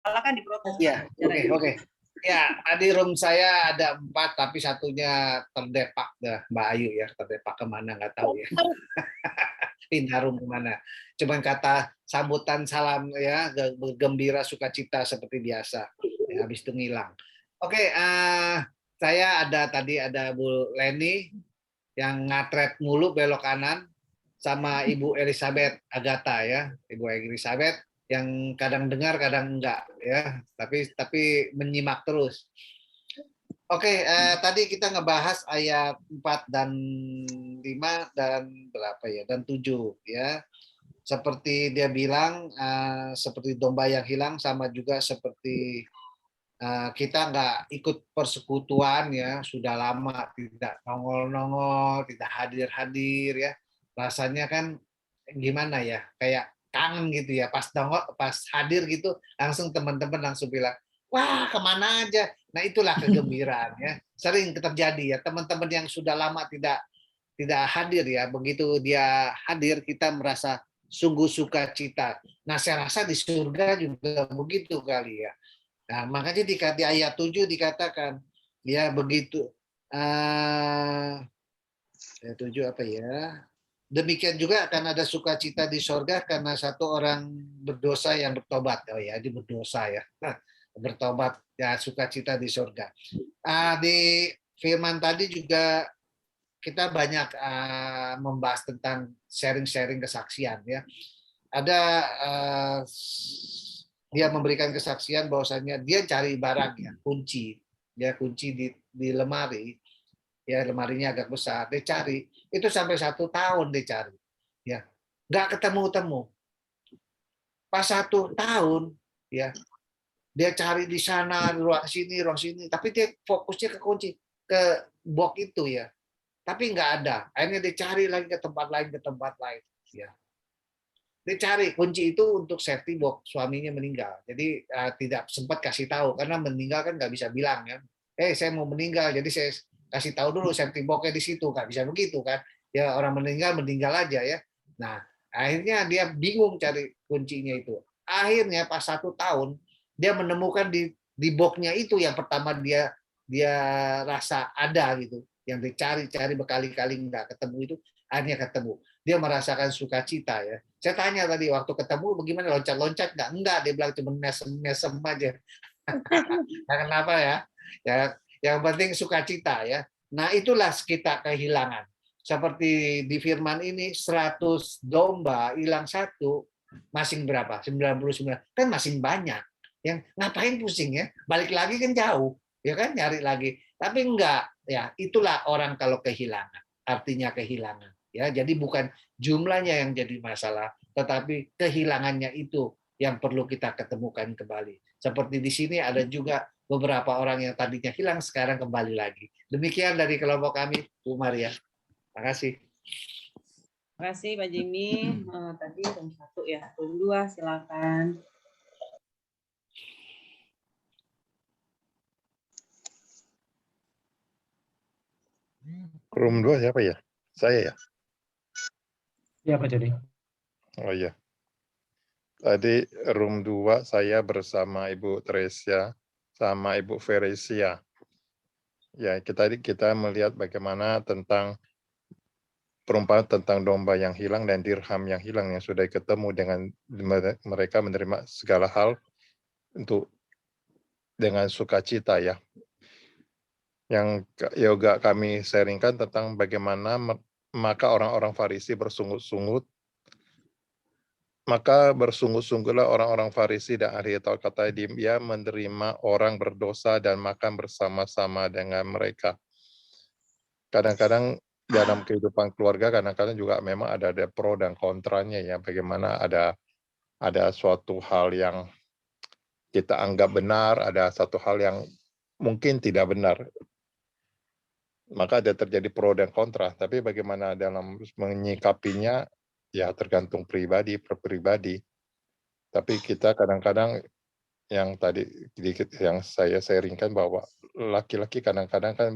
salah kan diprotes. Ya, oke. Ya, tadi room saya ada 4, tapi satunya terdepak dah Mbak Ayu ya, terdepak kemana nggak tahu ya. Pindah room kemana. Cuman kata sambutan salam ya, bergembira sukacita seperti biasa. Ya, habis itu ngilang. Oke, saya tadi ada Bu Leni yang ngatret mulu belok kanan sama Ibu Elizabeth Agatha ya, Ibu Elizabeth yang kadang dengar kadang enggak ya, tapi menyimak terus. Oke, tadi kita ngebahas ayat 4 dan 5 dan berapa ya, dan 7 ya. Seperti dia bilang, seperti domba yang hilang, sama juga seperti kita nggak ikut persekutuan ya, sudah lama tidak nongol-nongol, tidak hadir-hadir ya. Rasanya kan gimana ya, kayak kangen gitu ya, pas hadir gitu, langsung teman-teman langsung bilang, wah kemana aja. Nah itulah kegembiraan ya. Sering terjadi ya, teman-teman yang sudah lama tidak hadir ya, begitu dia hadir kita merasa sungguh sukacita. Nah saya rasa di surga juga begitu kali ya. Nah makanya di ayat 7 dikatakan ya begitu. Ayat 7 apa ya? Demikian juga akan ada sukacita di sorga karena satu orang berdosa yang bertobat. Oh ya, dia berdosa ya. Bertobat ya, sukacita di sorga. Di firman tadi juga kita banyak membahas tentang sharing-sharing kesaksian ya. Ada dia memberikan kesaksian bahwasanya dia cari barang ya, kunci di lemari. Ya, lemarinya agak besar, dia cari itu sampai 1 tahun dia cari, ya nggak ketemu. Pas 1 tahun, ya dia cari di sana ruang sini, tapi dia fokusnya ke kunci, ke box itu ya, tapi nggak ada. Akhirnya dia cari lagi ke tempat lain, ya. Dia cari kunci itu untuk safety box, suaminya meninggal, jadi tidak sempat kasih tahu karena meninggal kan nggak bisa bilang ya, saya mau meninggal, jadi saya kasih tahu dulu safety box-nya di situ, nggak bisa begitu kan? Ya orang meninggal aja ya. Nah akhirnya dia bingung cari kuncinya itu. Akhirnya pas 1 tahun dia menemukan di box-nya itu yang pertama dia rasa ada gitu, yang dicari berkali-kali nggak ketemu itu, akhirnya ketemu. Dia merasakan sukacita ya. Saya tanya tadi waktu ketemu bagaimana, loncat-loncat enggak, dia bilang cuma mesem-mesem aja. Nah, kenapa ya? Ya yang penting sukacita ya. Nah itulah kita kehilangan. Seperti di firman ini 100 domba hilang 1, masing berapa? 99. Kan masing banyak. Yang ngapain pusing ya? Balik lagi kan jauh. Ya kan nyari lagi. Tapi enggak ya, itulah orang kalau kehilangan. Artinya kehilangan. Ya, jadi bukan jumlahnya yang jadi masalah, tetapi kehilangannya itu yang perlu kita ketemukan kembali. Seperti di sini ada juga beberapa orang yang tadinya hilang sekarang kembali lagi. Demikian dari kelompok kami, Bu Maria. Terima kasih. Terima kasih Pak Jimmy. Tadi room 1 ya, room 2 silakan. Room 2 siapa ya? Saya ya? Iya Pak Joni. Oh iya. Tadi room 2 saya bersama Ibu Teresia sama Ibu Veresia. Ya, kita melihat bagaimana tentang perumpamaan tentang domba yang hilang dan dirham yang hilang yang sudah ketemu dengan mereka menerima segala hal untuk dengan sukacita ya. Yang juga kami sharingkan tentang bagaimana maka orang-orang Farisi bersungut-sungut, maka bersungut-sungguhlah orang-orang Farisi dan ahli Taurat kata dia menerima orang berdosa dan makan bersama-sama dengan mereka. Kadang-kadang dalam kehidupan keluarga kadang-kadang juga memang ada pro dan kontranya ya, bagaimana ada suatu hal yang kita anggap benar, ada satu hal yang mungkin tidak benar. Maka ada terjadi pro dan kontra, tapi bagaimana dalam menyikapinya ya tergantung pribadi per pribadi. Tapi kita kadang-kadang yang tadi sedikit yang saya sharingkan bahwa laki-laki kadang-kadang kan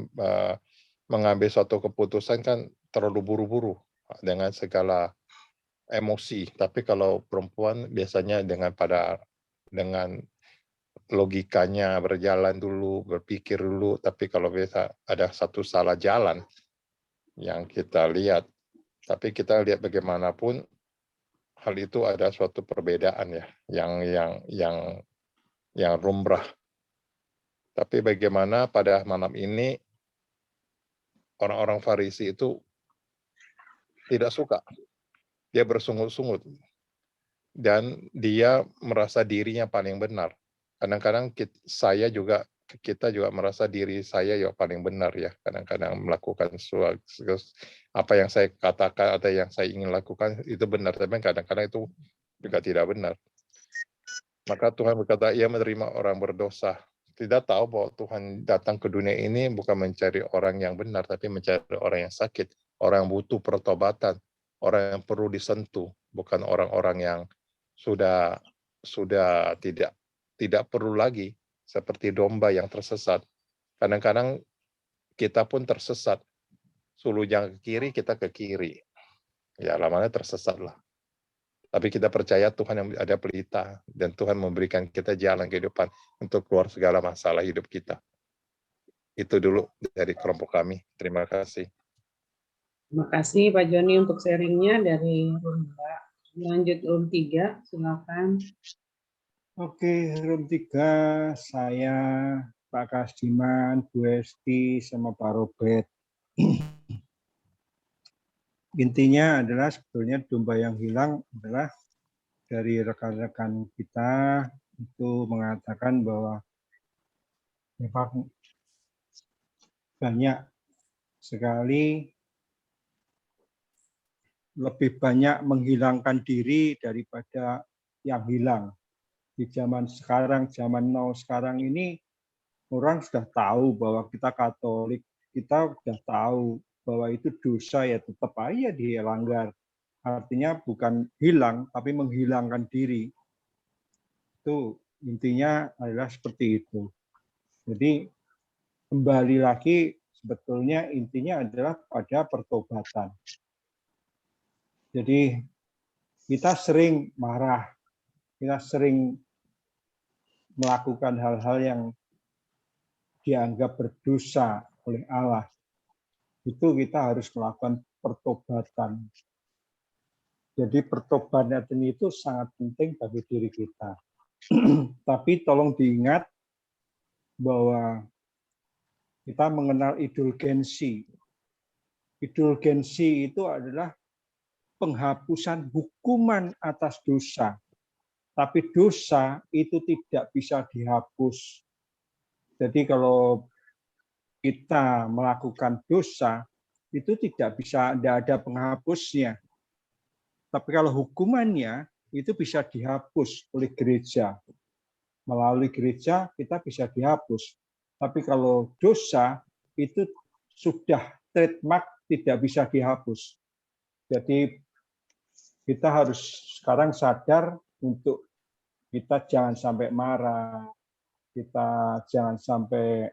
mengambil suatu keputusan kan terlalu buru-buru dengan segala emosi. Tapi kalau perempuan biasanya dengan logikanya berjalan dulu, berpikir dulu. Tapi kalau biasa ada satu salah jalan yang kita lihat, tapi kita lihat bagaimanapun hal itu ada suatu perbedaan ya, yang lumrah. Tapi bagaimana pada malam ini orang-orang Farisi itu tidak suka, dia bersungut-sungut dan dia merasa dirinya paling benar. Kadang-kadang kita juga merasa diri saya ya paling benar ya. Kadang-kadang melakukan apa yang saya katakan atau yang saya ingin lakukan itu benar, tapi kadang-kadang itu juga tidak benar. Maka Tuhan berkata, ia menerima orang berdosa. Tidak tahu bahwa Tuhan datang ke dunia ini bukan mencari orang yang benar, tapi mencari orang yang sakit, orang yang butuh pertobatan, orang yang perlu disentuh, bukan orang-orang yang sudah tidak perlu lagi seperti domba yang tersesat. Kadang-kadang kita pun tersesat, suluhnya ke kiri, kita ke kiri. Ya, lamanya tersesat lah. Tapi kita percaya Tuhan yang ada pelita dan Tuhan memberikan kita jalan kehidupan untuk keluar segala masalah hidup kita. Itu dulu dari kelompok kami. Terima kasih. Terima kasih Pak Joni untuk sharingnya dari room 2. Lanjut room 3, silakan. Oke, room 3 saya, Pak Kasdiman, Bu Esti, sama Pak Robert. Intinya adalah sebetulnya domba yang hilang adalah dari rekan-rekan kita itu mengatakan bahwa memang banyak sekali lebih banyak menghilangkan diri daripada yang hilang. Di zaman sekarang, zaman now sekarang ini orang sudah tahu bahwa kita Katolik, kita sudah tahu bahwa itu dosa ya tetap aja dia langgar. Artinya bukan hilang, tapi menghilangkan diri. Itu intinya adalah seperti itu. Jadi kembali lagi sebetulnya intinya adalah pada pertobatan. Jadi kita sering marah, kita sering melakukan hal-hal yang dianggap berdosa oleh Allah. Itu kita harus melakukan pertobatan. Jadi pertobatan itu sangat penting bagi diri kita. Tapi tolong diingat bahwa kita mengenal indulgensi. Indulgensi itu adalah penghapusan hukuman atas dosa. Tapi dosa itu tidak bisa dihapus. Jadi kalau kita melakukan dosa, itu tidak ada penghapusnya. Tapi kalau hukumannya, itu bisa dihapus oleh gereja. Melalui gereja, kita bisa dihapus. Tapi kalau dosa, itu sudah trademark tidak bisa dihapus. Jadi kita harus sekarang sadar untuk kita jangan sampai marah, kita jangan sampai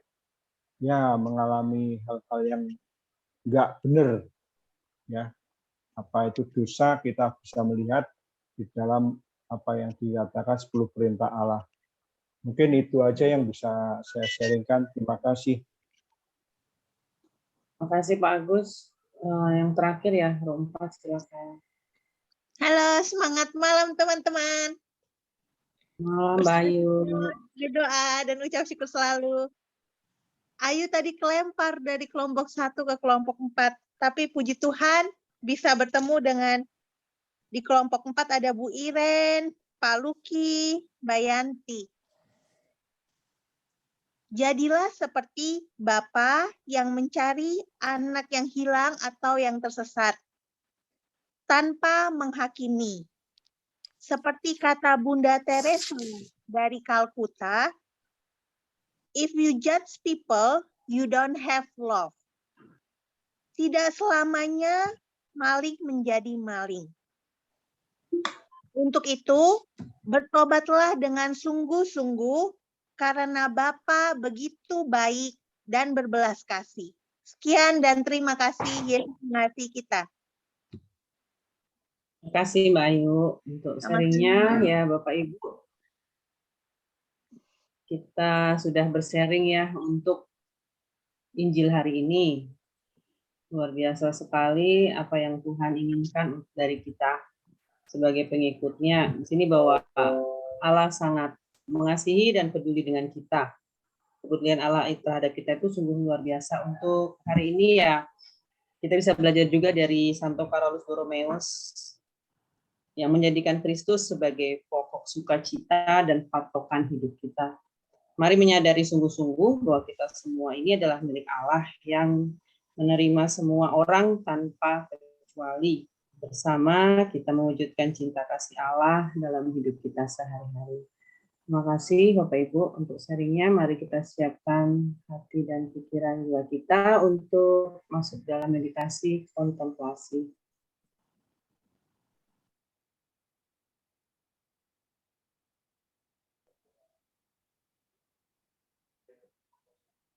ya mengalami hal-hal yang nggak benar, ya. Apa itu dosa, kita bisa melihat di dalam apa yang dikatakan 10 perintah Allah. Mungkin itu aja yang bisa saya sharingkan. Terima kasih. Terima kasih Pak Agus. Yang terakhir ya, row 4 silakan. Halo, semangat malam teman-teman. Malam Mbak Ayu. Berdoa dan ucap syukur selalu. Ayu tadi kelempar dari kelompok 1 ke kelompok 4. Tapi puji Tuhan bisa bertemu dengan di kelompok 4 ada Bu Iren, Pak Luki, Mbak Yanti. Jadilah seperti Bapa yang mencari anak yang hilang atau yang tersesat tanpa menghakimi. Seperti kata Bunda Teresa dari Kalkuta, if you judge people, you don't have love. Tidak selamanya maling menjadi maling. Untuk itu, bertobatlah dengan sungguh-sungguh karena Bapa begitu baik dan berbelas kasih. Sekian dan terima kasih. Yesus mengasihi kita. Terima kasih Mbak Ayu untuk sharingnya ya Bapak Ibu. Kita sudah bersharing ya untuk Injil hari ini. Luar biasa sekali apa yang Tuhan inginkan dari kita sebagai pengikutnya. Di sini bahwa Allah sangat mengasihi dan peduli dengan kita. Kepedulian Allah terhadap kita itu sungguh luar biasa. Untuk hari ini ya kita bisa belajar juga dari Santo Carolus Borromeus yang menjadikan Kristus sebagai pokok sukacita dan patokan hidup kita. Mari menyadari sungguh-sungguh bahwa kita semua ini adalah milik Allah yang menerima semua orang tanpa kecuali. Bersama kita mewujudkan cinta kasih Allah dalam hidup kita sehari-hari. Terima kasih Bapak Ibu untuk sharingnya. Mari kita siapkan hati dan pikiran jiwa kita untuk masuk dalam meditasi kontemplasi.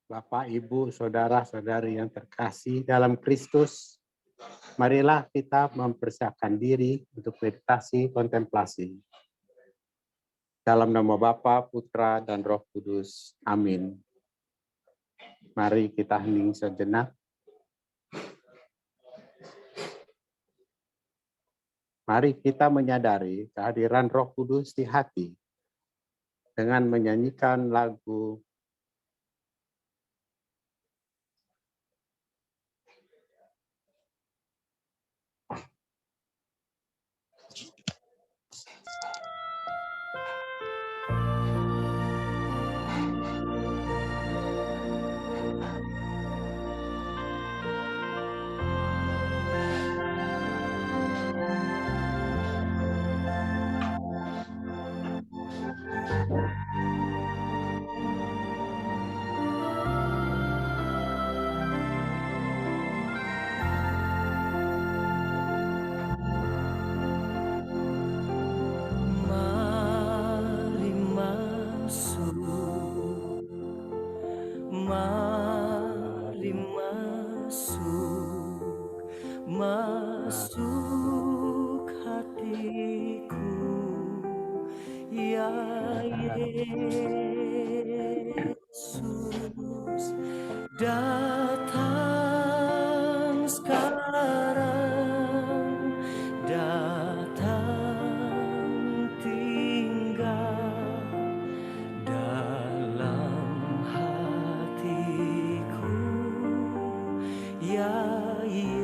Bapak, Ibu, saudara-saudari yang terkasih dalam Kristus, marilah kita mempersiapkan diri untuk meditasi kontemplasi. Dalam nama Bapa, Putra, dan Roh Kudus. Amin. Mari kita hening sejenak. Mari kita menyadari kehadiran Roh Kudus di hati dengan menyanyikan lagu Mari masuk, mari masuk, masuk hatiku, ya Yesus, datang sekarang, datang tinggal dalam hatiku, ya Yesus.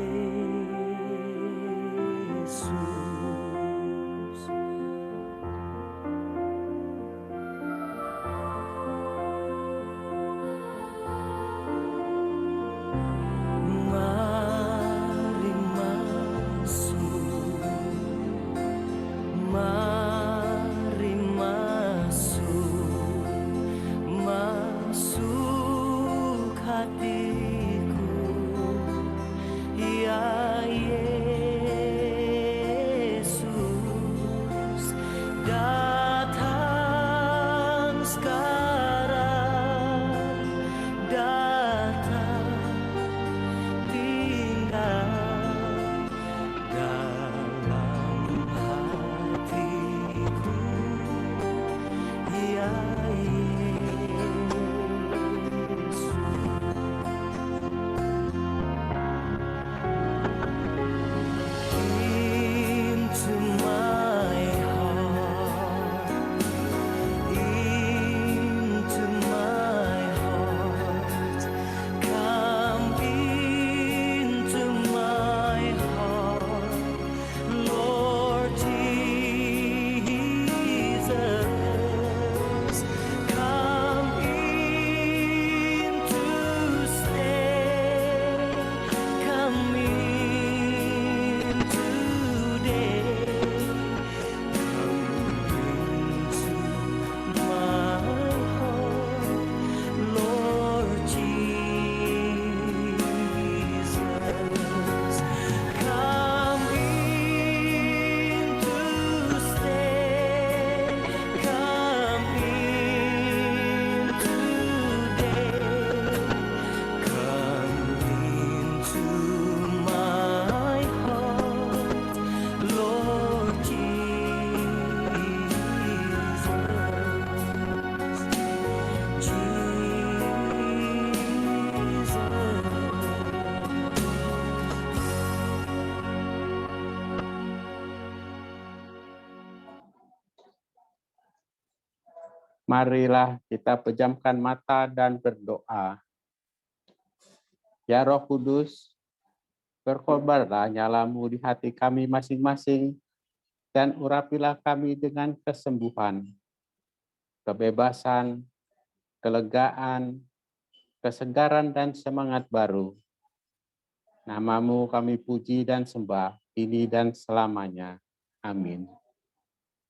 Marilah kita pejamkan mata dan berdoa. Ya Roh Kudus, berkobarlah nyalamu di hati kami masing-masing, dan urapilah kami dengan kesembuhan, kebebasan, kelegaan, kesegaran, dan semangat baru. Namamu kami puji dan sembah, kini dan selamanya. Amin.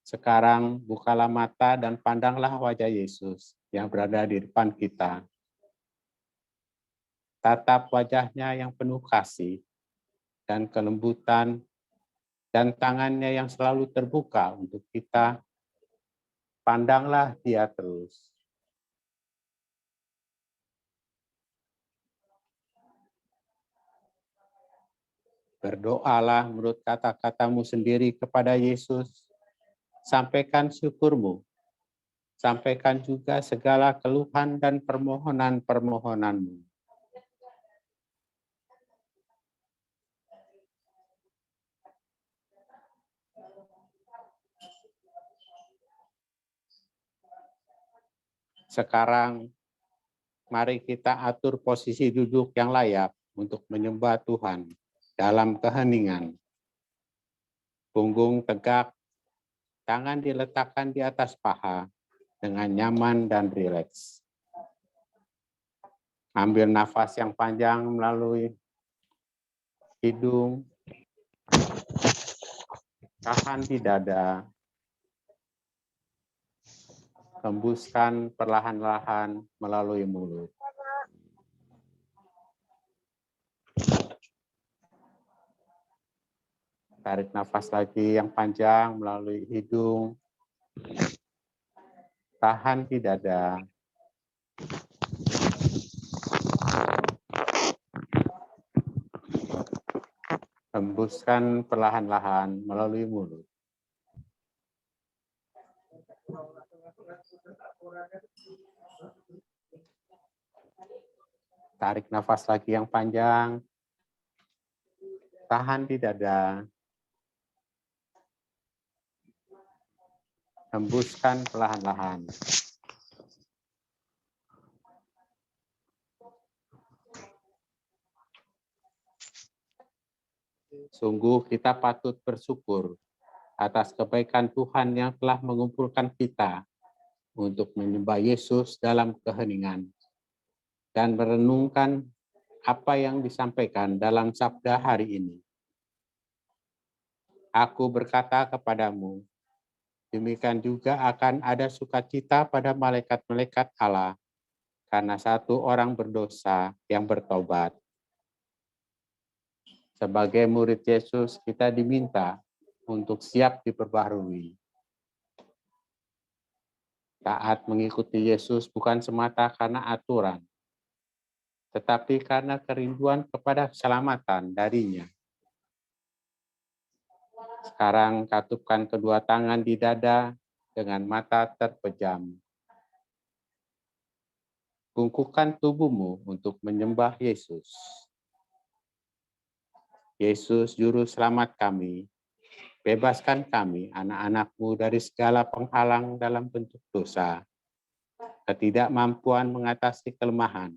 Sekarang bukalah mata dan pandanglah wajah Yesus yang berada di depan kita. Tatap wajahnya yang penuh kasih dan kelembutan, dan tangannya yang selalu terbuka untuk kita. Pandanglah dia terus. Berdoalah menurut kata-katamu sendiri kepada Yesus. Sampaikan syukurmu. Sampaikan juga segala keluhan dan permohonan-permohonanmu. Sekarang, mari kita atur posisi duduk yang layak untuk menyembah Tuhan dalam keheningan. Punggung tegak, tangan diletakkan di atas paha dengan nyaman dan rileks. Ambil nafas yang panjang melalui hidung, tahan di dada, hembuskan perlahan-lahan melalui mulut. Tarik nafas lagi yang panjang melalui hidung. Tahan di dada. Hembuskan perlahan-lahan melalui mulut. Tarik nafas lagi yang panjang. Tahan di dada. Hembuskan perlahan-lahan. Sungguh kita patut bersyukur atas kebaikan Tuhan yang telah mengumpulkan kita untuk menyembah Yesus dalam keheningan dan merenungkan apa yang disampaikan dalam sabda hari ini. Aku berkata kepadamu, demikian juga akan ada sukacita pada malaikat-malaikat Allah karena satu orang berdosa yang bertobat. Sebagai murid Yesus, kita diminta untuk siap diperbaharui. Taat mengikuti Yesus bukan semata karena aturan, tetapi karena kerinduan kepada keselamatan darinya. Sekarang katupkan kedua tangan di dada dengan mata terpejam. Bungkukkan tubuhmu untuk menyembah Yesus. Yesus, Juru Selamat kami, bebaskan kami, anak-anak-Mu, dari segala penghalang dalam bentuk dosa, ketidakmampuan mengatasi kelemahan,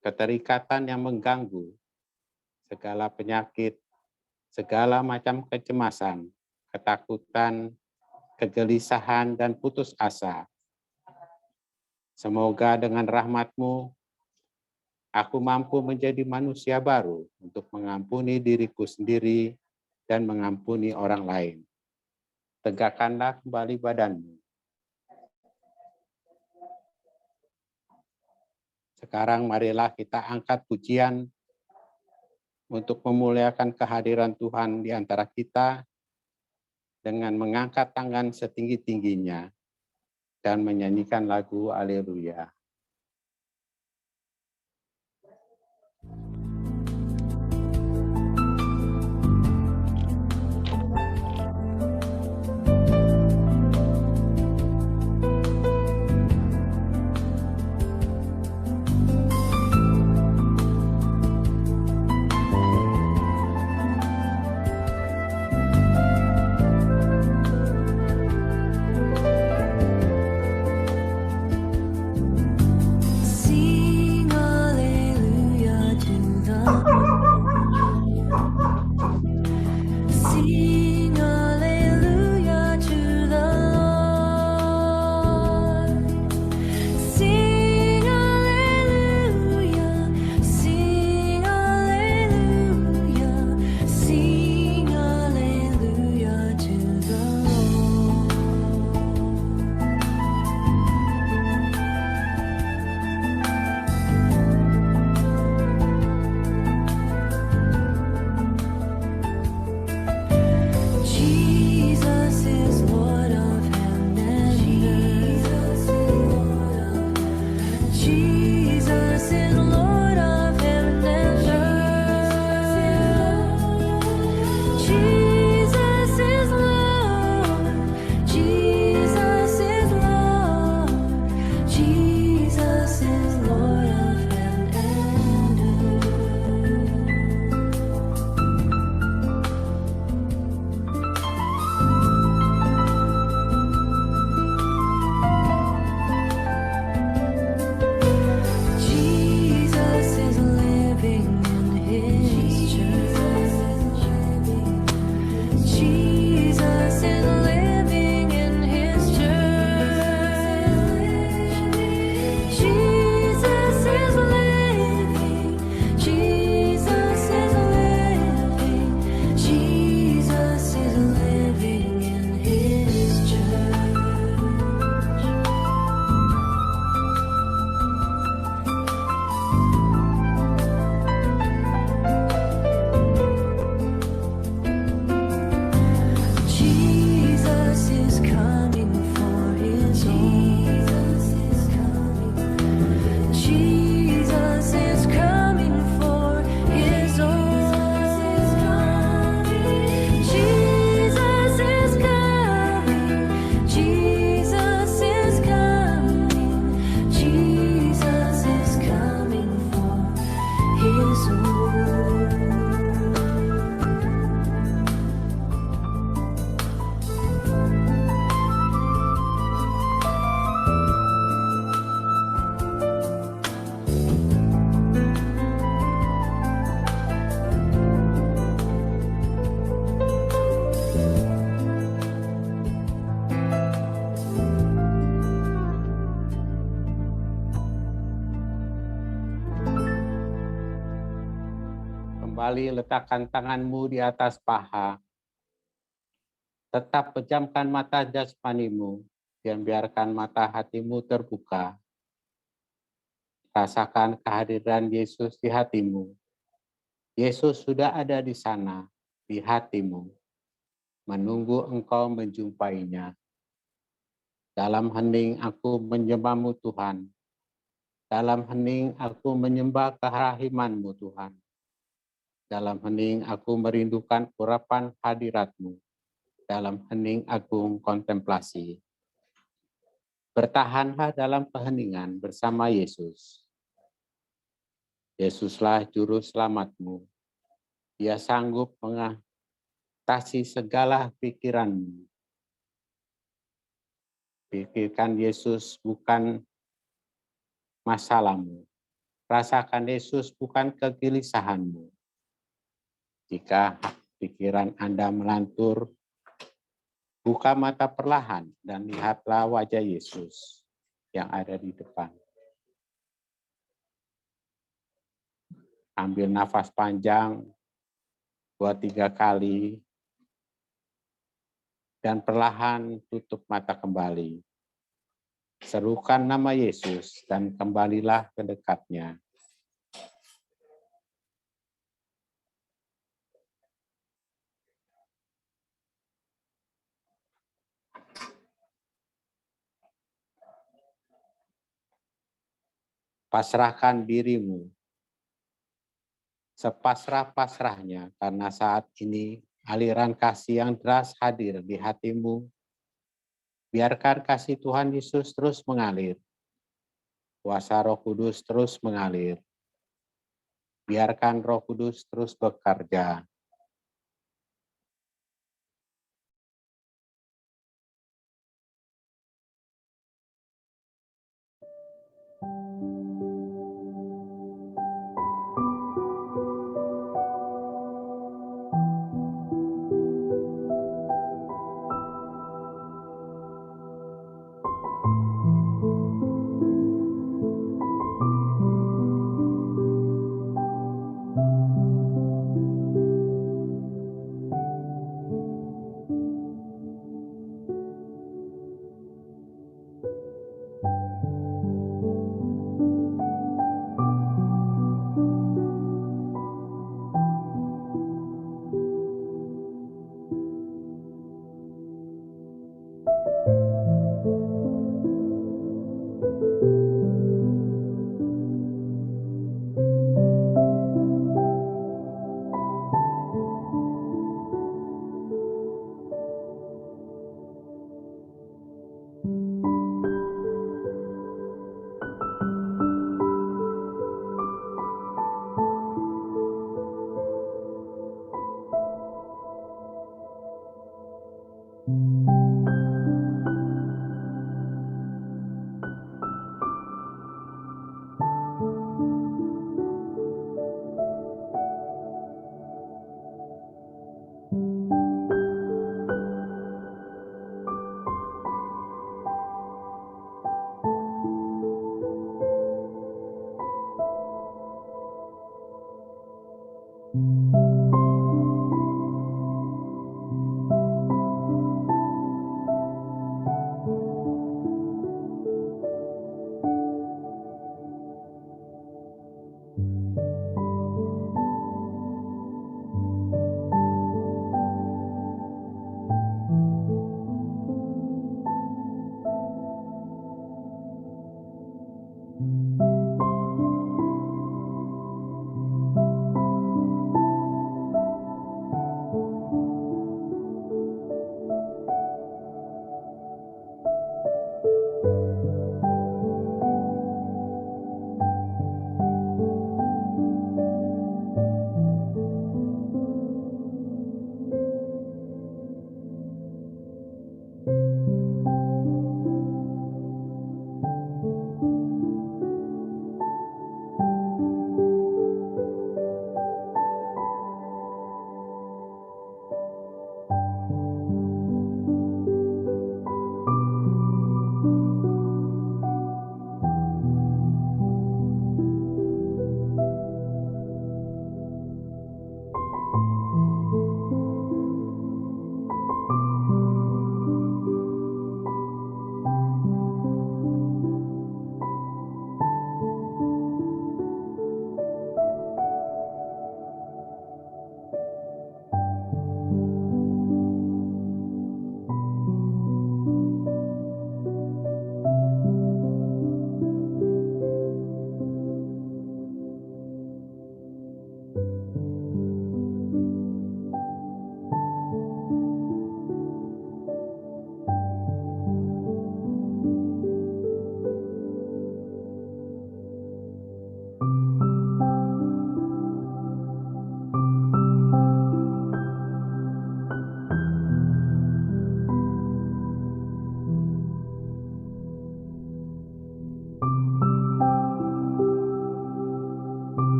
keterikatan yang mengganggu, segala penyakit, segala macam kecemasan, ketakutan, kegelisahan, dan putus asa. Semoga dengan rahmat-Mu, aku mampu menjadi manusia baru untuk mengampuni diriku sendiri dan mengampuni orang lain. Tegakkanlah kembali badanmu. Sekarang marilah kita angkat pujian untuk memuliakan kehadiran Tuhan di antara kita dengan mengangkat tangan setinggi-tingginya dan menyanyikan lagu Haleluya. Kembali letakkan tanganmu di atas paha. Tetap pejamkan mata jasmanimu dan biarkan mata hatimu terbuka. Rasakan kehadiran Yesus di hatimu. Yesus sudah ada di sana, di hatimu, menunggu engkau menjumpainya. Dalam hening aku menyembahmu Tuhan. Dalam hening aku menyembah kerahiman-Mu Tuhan. Dalam hening aku merindukan urapan hadirat-Mu. Dalam hening agung kontemplasi. Bertahanlah dalam keheningan bersama Yesus. Yesuslah juru selamat-Mu. Dia sanggup mengatasi segala pikiran-Mu. Pikirkan Yesus bukan masalahmu. Rasakan Yesus bukan kegelisahanmu. Jika pikiran Anda melantur, buka mata perlahan dan lihatlah wajah Yesus yang ada di depan. Ambil nafas panjang 2-3 kali dan perlahan tutup mata kembali. Serukan nama Yesus dan kembalilah ke dekatnya. Pasrahkan dirimu sepasrah-pasrahnya karena saat ini aliran kasih yang deras hadir di hatimu. Biarkan kasih Tuhan Yesus terus mengalir. Kuasa Roh Kudus terus mengalir. Biarkan Roh Kudus terus bekerja.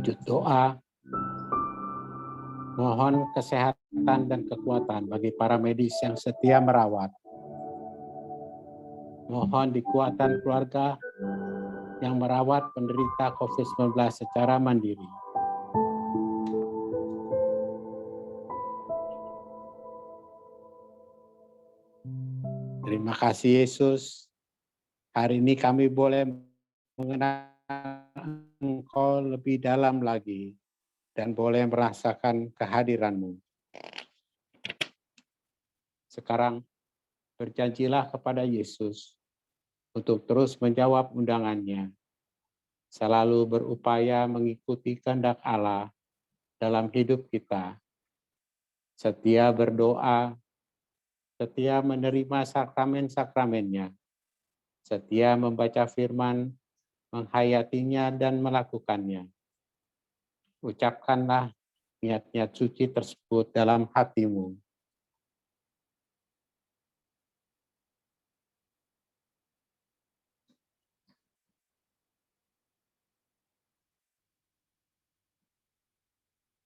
Lanjut doa. Mohon kesehatan dan kekuatan bagi para medis yang setia merawat. Mohon dikuatkan keluarga yang merawat penderita COVID-19 secara mandiri. Terima kasih Yesus. Hari ini kami boleh mengenal Engkau lebih dalam lagi dan boleh merasakan kehadiran-Mu. Sekarang berjanjilah kepada Yesus untuk terus menjawab undangannya, selalu berupaya mengikuti kehendak Allah dalam hidup kita, setia berdoa, setia menerima sakramen-sakramennya, setia membaca firman, menghayatinya dan melakukannya. Ucapkanlah niat-niat suci tersebut dalam hatimu.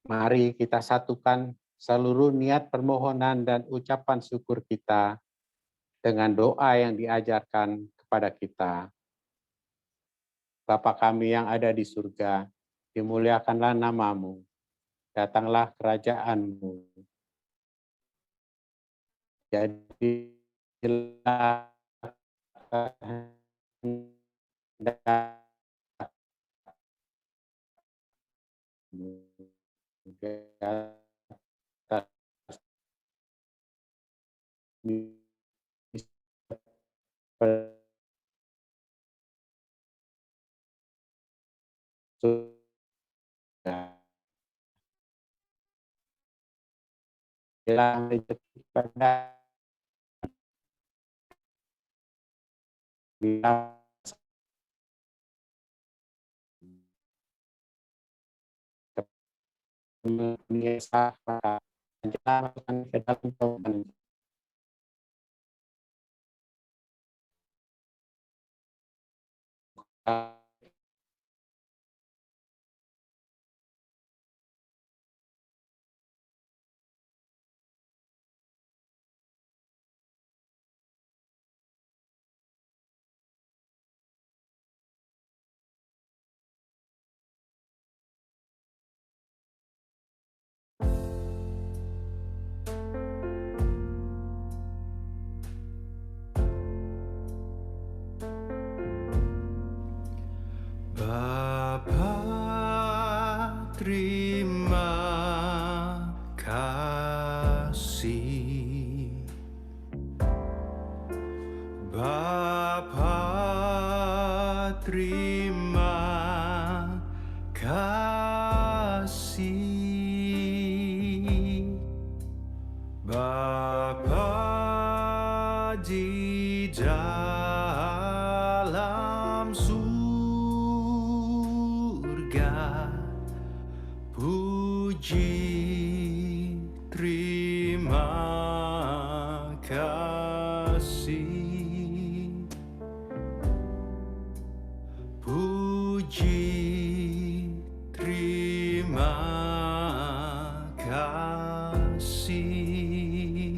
Mari kita satukan seluruh niat permohonan dan ucapan syukur kita dengan doa yang diajarkan kepada kita. Bapa kami yang ada di surga, dimuliakanlah nama-Mu, datanglah kerajaan-Mu. Jadilah Bapa, terima kasih. Bapa, terima kasih. Bapa di dalam surga, puji terima kasih. Puji terima kasih.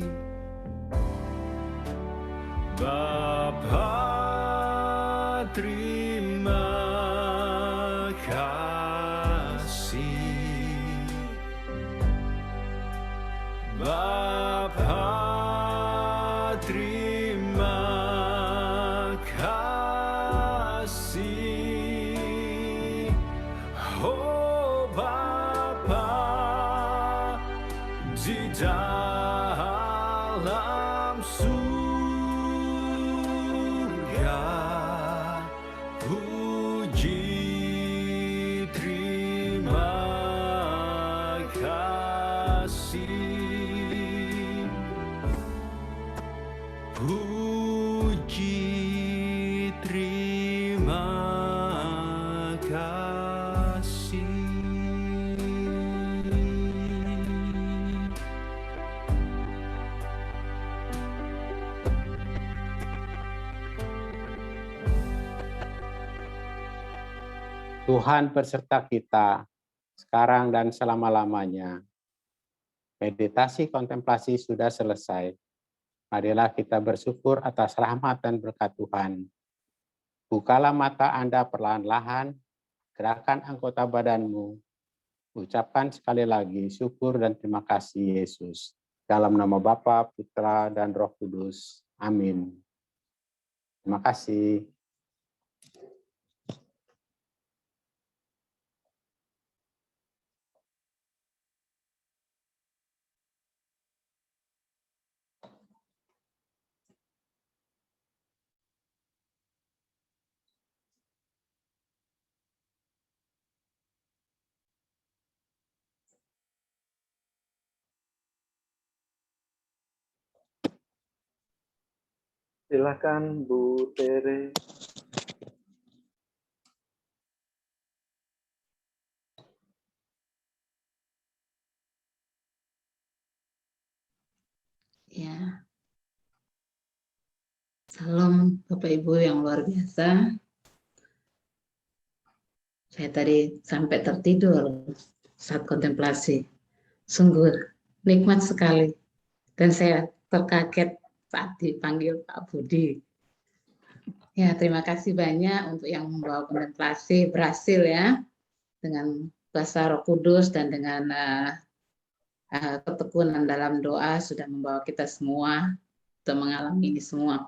Bapa, terima kasih. Bapa, terima kasih. Oh Bapa di dalam surga, puji terima kasih. Puji terima kasih. Tuhan berserta kita, sekarang dan selama-lamanya. Meditasi kontemplasi sudah selesai. Marilah kita bersyukur atas rahmat dan berkat Tuhan. Bukalah mata Anda perlahan-lahan, gerakan anggota badanmu. Ucapkan sekali lagi syukur dan terima kasih Yesus. Dalam nama Bapa, Putra, dan Roh Kudus. Amin. Terima kasih. Silakan Bu Tere. Ya, salam Bapak Ibu yang luar biasa. Saya tadi sampai tertidur saat kontemplasi. Sungguh nikmat sekali. Dan saya terkaget saat dipanggil Pak Budi. Ya, terima kasih banyak untuk yang membawa kontemplasi berhasil ya. Dengan kuasa Roh Kudus dan dengan ketekunan dalam doa sudah membawa kita semua untuk mengalami ini semua.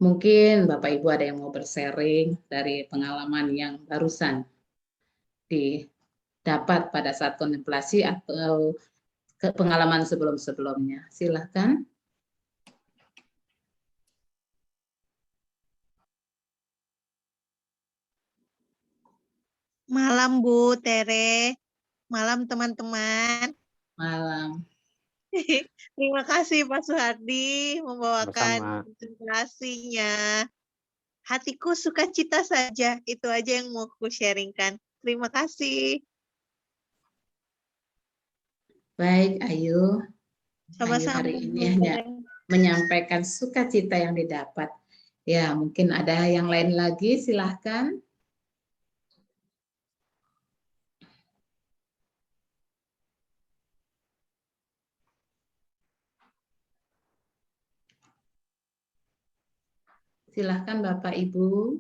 Mungkin Bapak Ibu ada yang mau bersharing dari pengalaman yang barusan didapat pada saat kontemplasi atau pengalaman sebelum-sebelumnya. Silahkan. Malam Bu Tere, malam teman-teman. Malam. Terima kasih Pak Suhardi membawakan Sama-sama. kontemplasinya. Hatiku sukacita saja, itu aja yang mau aku sharingkan. Terima kasih. Baik, Ayu. Ayu Sama-sama. hari ini hanya menyampaikan sukacita yang didapat. Ya, mungkin ada yang lain lagi, silahkan. Silahkan Bapak Ibu.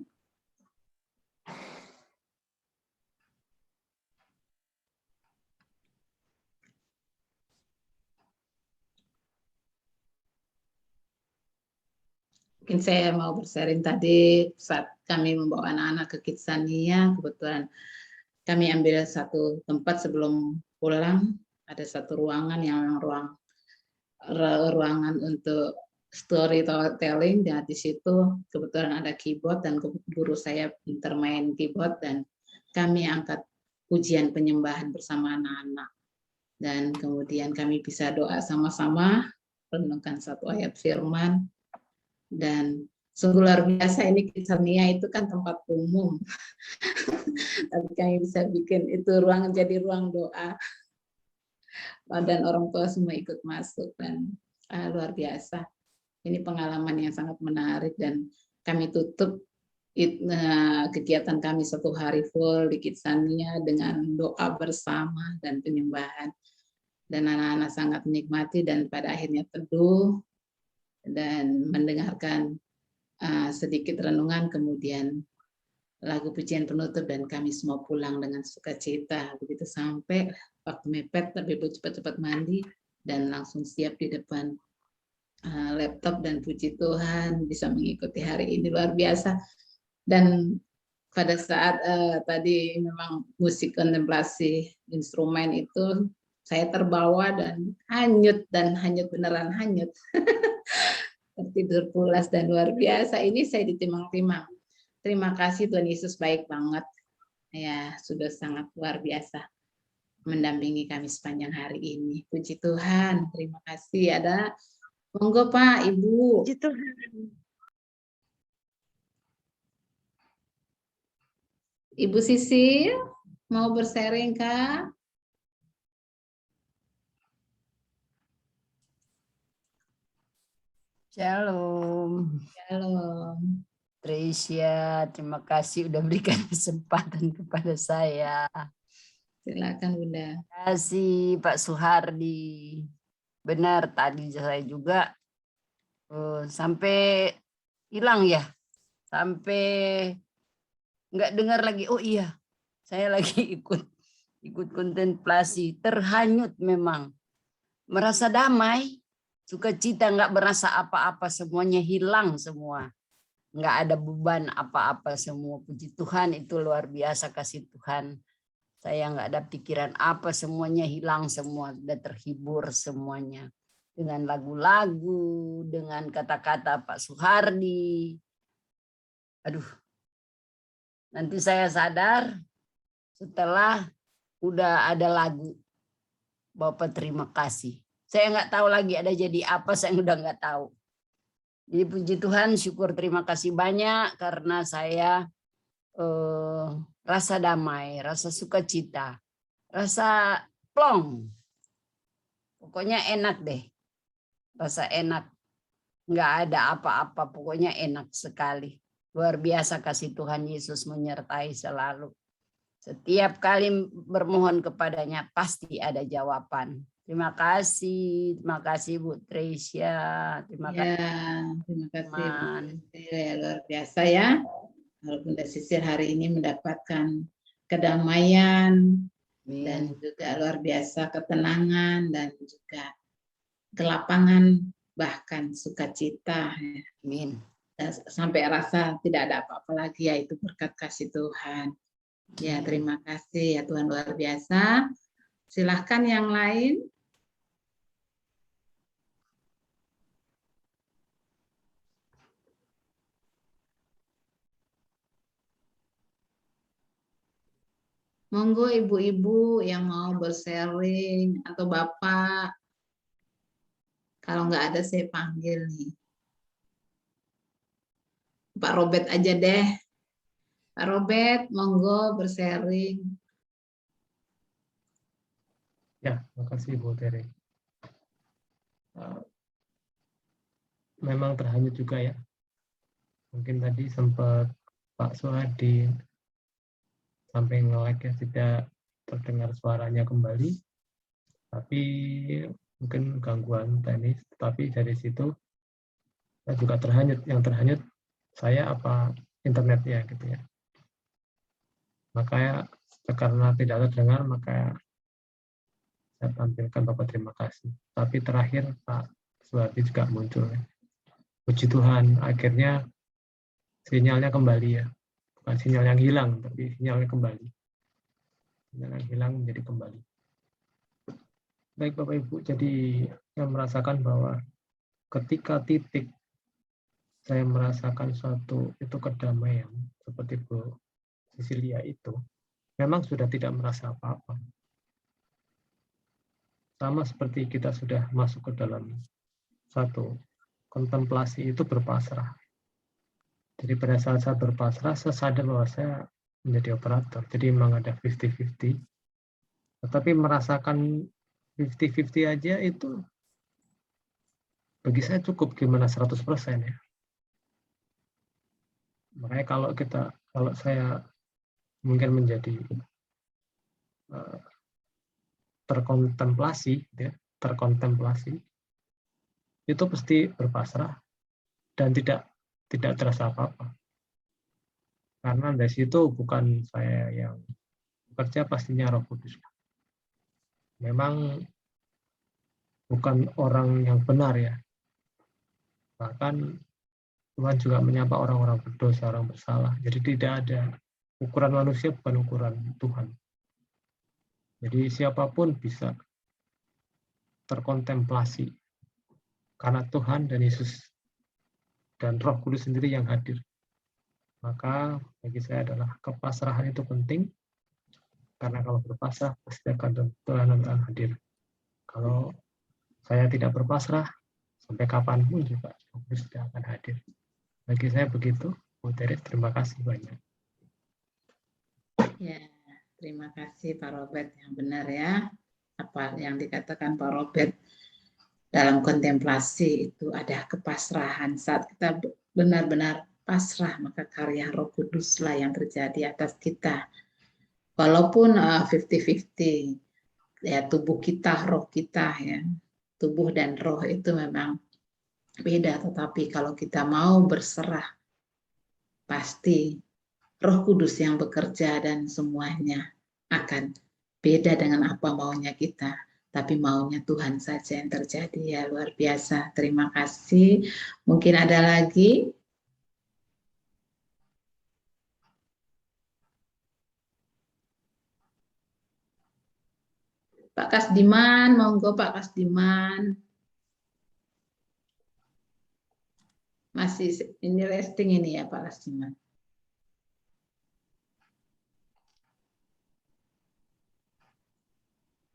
Mungkin saya mau bersharing tadi saat kami membawa anak-anak ke Kidsania, kebetulan kami ambil satu tempat sebelum pulang, ada satu ruangan yang memang ruangan untuk storytelling, dan di situ kebetulan ada keyboard dan guru saya pintar main keyboard dan kami angkat pujian penyembahan bersama anak-anak. Dan kemudian kami bisa doa sama-sama, renungkan satu ayat firman. Dan sungguh luar biasa, ini Kidsania itu kan tempat umum. Tapi kami bisa bikin itu ruang jadi ruang doa. Dan orang tua semua ikut masuk dan luar biasa. Ini pengalaman yang sangat menarik dan kami tutup kegiatan kami satu hari full di Kidsania dengan doa bersama dan penyembahan. Dan anak-anak sangat menikmati dan pada akhirnya teduh dan mendengarkan sedikit renungan, kemudian lagu pujian penutup dan kami semua pulang dengan sukacita. Begitu sampai waktu mepet, tapi cepat-cepat mandi dan langsung siap di depan laptop dan puji Tuhan bisa mengikuti hari ini luar biasa. Dan pada saat tadi memang musik kontemplasi instrumen itu saya terbawa dan hanyut beneran hanyut. Tertidur pulas dan luar biasa. Ini saya ditimang-timang. Terima kasih Tuhan Yesus baik banget. Ya, sudah sangat luar biasa mendampingi kami sepanjang hari ini. Puji Tuhan. Terima kasih. Ada monggo Pak, Ibu. Puji Tuhan. Ibu Sisil mau bersharing Kak? Shalom. Shalom. Tricia, terima kasih udah berikan kesempatan kepada saya. Silakan Bunda. Terima kasih Pak Suhardi. Benar, tadi saya juga sampai hilang ya. Sampai nggak dengar lagi. Oh iya, saya lagi ikut kontemplasi. Terhanyut memang. Merasa damai, sukacita, nggak merasa apa-apa, semuanya hilang semua. Nggak ada beban apa-apa semua. Puji Tuhan, itu luar biasa kasih Tuhan. Saya nggak ada pikiran apa, semuanya hilang semua, udah terhibur semuanya. Dengan lagu-lagu, dengan kata-kata Pak Suhardi. Aduh, nanti saya sadar setelah udah ada lagu Bapak terima kasih. Saya nggak tahu lagi ada jadi apa, saya udah nggak tahu. Jadi puji Tuhan, syukur terima kasih banyak karena saya rasa damai, rasa sukacita, rasa plong. Pokoknya enak deh. Rasa enak. Nggak ada apa-apa, pokoknya enak sekali. Luar biasa kasih Tuhan Yesus menyertai selalu. Setiap kali bermohon kepadanya pasti ada jawaban. Terima kasih Bu Tricia. Terima kasih. Terima kasih. Ya, luar biasa ya. Kalau Bunda Sisir hari ini mendapatkan kedamaian dan juga luar biasa ketenangan dan juga kelapangan bahkan sukacita. Amin. Dan sampai rasa tidak ada apa-apa lagi, yaitu berkat kasih Tuhan. Ya, terima kasih ya Tuhan, luar biasa. Silahkan yang lain. Monggo ibu-ibu yang mau bersharing atau bapak. Kalau nggak ada saya panggil nih. Pak Robert aja deh. Pak Robert, monggo bersharing. Ya, makasih Bu Tere. Memang terhanyut juga ya. Mungkin tadi sempat Pak Suhardi sampai nge-lag ya, tidak terdengar suaranya kembali. Tapi mungkin gangguan teknis. Tapi dari situ saya juga terhanyut. Yang terhanyut saya apa internetnya gitu ya. Makanya karena tidak terdengar, maka saya tampilkan Bapak terima kasih. Tapi terakhir Pak Suhardi juga muncul. Puji Tuhan, akhirnya sinyalnya kembali ya. Bukan sinyal yang hilang, tapi sinyalnya kembali. Sinyal yang hilang menjadi kembali. Baik Bapak Ibu, jadi saya merasakan bahwa ketika titik saya merasakan suatu itu kedamaian, seperti Bu Sisilia itu, memang sudah tidak merasa apa-apa. Sama seperti kita sudah masuk ke dalam satu kontemplasi itu berpasrah. Jadi pada saat saya berpasrah, saya sadar bahwa saya menjadi operator. Jadi memang ada 50-50. Tetapi merasakan 50-50 aja itu bagi saya cukup, gimana 100% ya. Makanya kalau saya mungkin menjadi terkontemplasi, ya, itu pasti berpasrah dan tidak terasa apa-apa. Karena dari situ bukan saya yang bekerja, pastinya Roh Kudus. Memang bukan orang yang benar ya. Bahkan Tuhan juga menyapa orang-orang berdosa, orang bersalah. Jadi tidak ada ukuran manusia, bukan ukuran Tuhan. Jadi siapapun bisa terkontemplasi karena Tuhan dan Yesus dan Roh Kudus sendiri yang hadir. Maka bagi saya adalah kepasrahan itu penting, karena kalau berpasrah pasti akan Tuhan hadir. Kalau saya tidak berpasrah, sampai kapanpun juga Roh Kudus tidak akan hadir. Bagi saya begitu, Bu Teres, terima kasih banyak. Ya, terima kasih Pak Robert, yang benar ya. Apa yang dikatakan Pak Robert, dalam kontemplasi itu ada kepasrahan. Saat kita benar-benar pasrah, maka karya Roh Kuduslah yang terjadi atas kita. walaupun 50-50 ya, tubuh kita, roh kita ya, tubuh dan roh itu memang beda, tetapi kalau kita mau berserah, pasti Roh Kudus yang bekerja dan semuanya akan beda dengan apa maunya kita, tapi maunya Tuhan saja yang terjadi. Ya, luar biasa. Terima kasih. Mungkin ada lagi? Pak Kasdiman, monggo Pak Kasdiman. Masih ini resting ini ya Pak Kasdiman.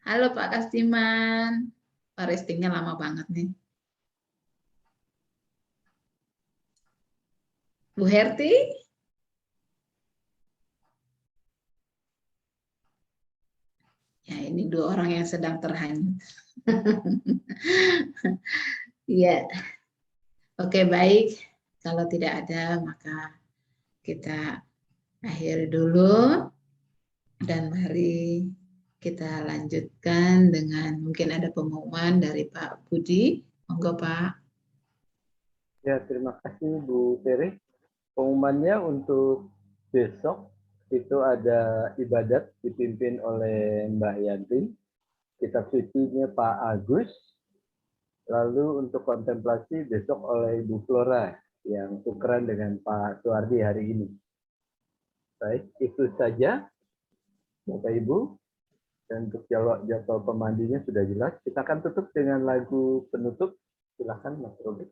Halo Pak Kasdiman. Pak restingnya lama banget nih. Bu Herti? Ya, ini dua orang yang sedang terhanyut. Iya. Oke, baik. Kalau tidak ada, maka kita akhiri dulu. Dan mari kita lanjutkan dengan mungkin ada pengumuman dari Pak Budi. Monggo Pak. Ya, terima kasih Bu Ferry. Pengumumannya untuk besok itu ada ibadat dipimpin oleh Mbak Yanti. Kitab sucinya Pak Agus. Lalu untuk kontemplasi besok oleh Ibu Flora yang tukeran dengan Pak Suwardi hari ini. Baik, itu saja Bapak Ibu. Dan untuk jadwal pemandinya sudah jelas. Kita akan tutup dengan lagu penutup. Silakan Mas Robert.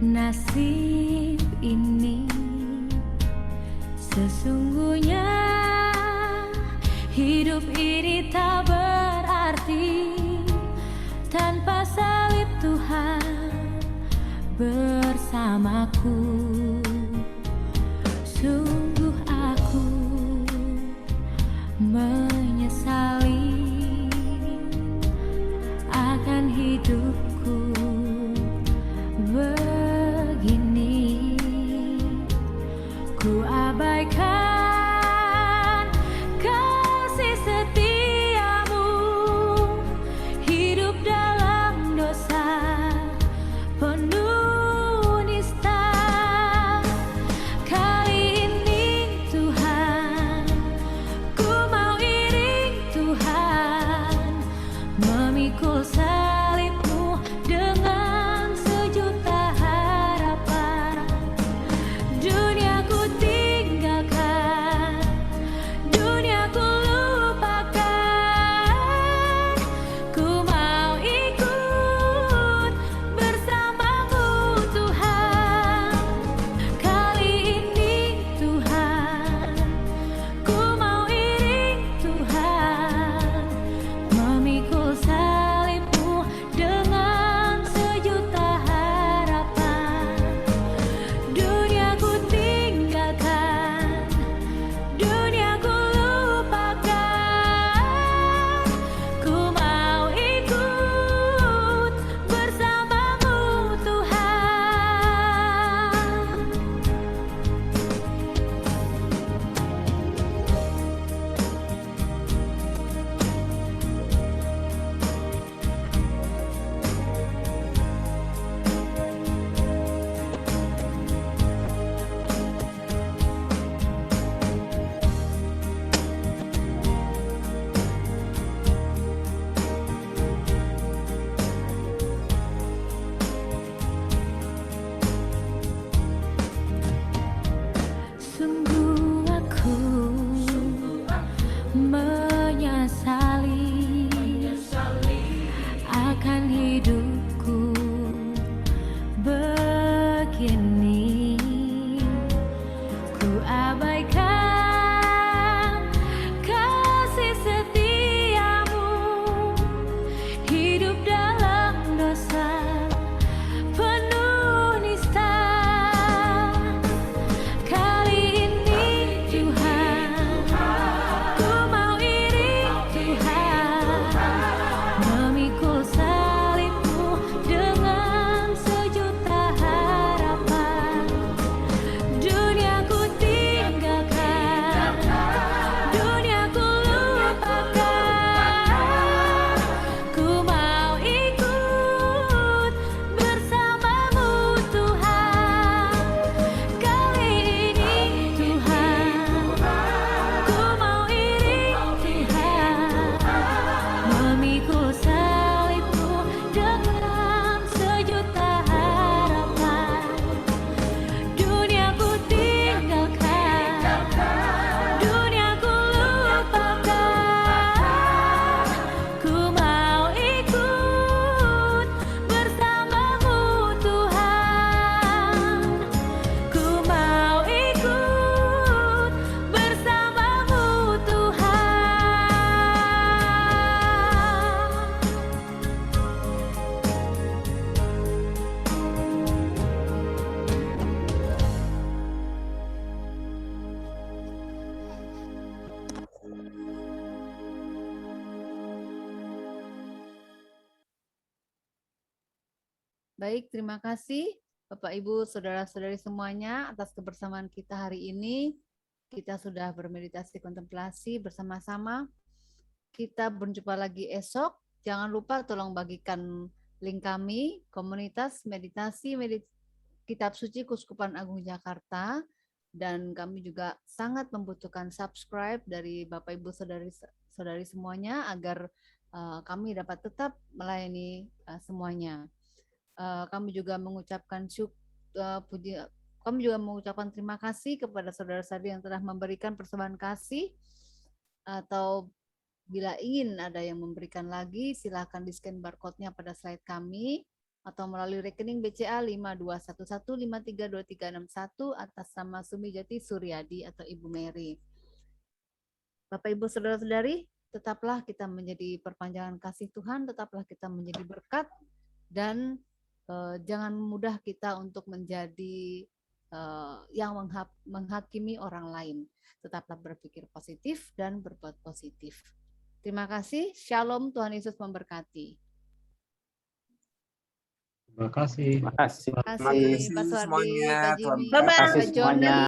Nasib ini sesungguhnya hidup ini tak berarti tanpa salib Tuhan bersamaku. Sungguh aku menyesali akan hidupku begini. Ku abaikan kasih setiamu, hidup dalam dosa penuh nista. Baik, terima kasih Bapak Ibu, saudara-saudari semuanya atas kebersamaan kita hari ini. Kita sudah bermeditasi kontemplasi bersama-sama. Kita berjumpa lagi esok. Jangan lupa tolong bagikan link kami, komunitas meditasi Kitab Suci Keuskupan Agung Jakarta. Dan kami juga sangat membutuhkan subscribe dari Bapak Ibu saudari semuanya agar kami dapat tetap melayani semuanya. Kami juga mengucapkan terima kasih kepada saudara-saudari yang telah memberikan persembahan kasih, atau bila ingin ada yang memberikan lagi, silakan di-scan barcode-nya pada slide kami atau melalui rekening BCA 5211532361 atas nama Sumijati Suryadi atau Ibu Mary. Bapak Ibu saudara-saudari, tetaplah kita menjadi perpanjangan kasih Tuhan, tetaplah kita menjadi berkat, dan jangan mudah kita untuk menjadi yang menghakimi orang lain. Tetaplah berpikir positif dan berbuat positif. Terima kasih. Shalom, Tuhan Yesus memberkati. Terima kasih. Terima kasih. Terima kasih Pak Suwardi, Pak Jimmy, Terima kasih Pak Joni. semuanya.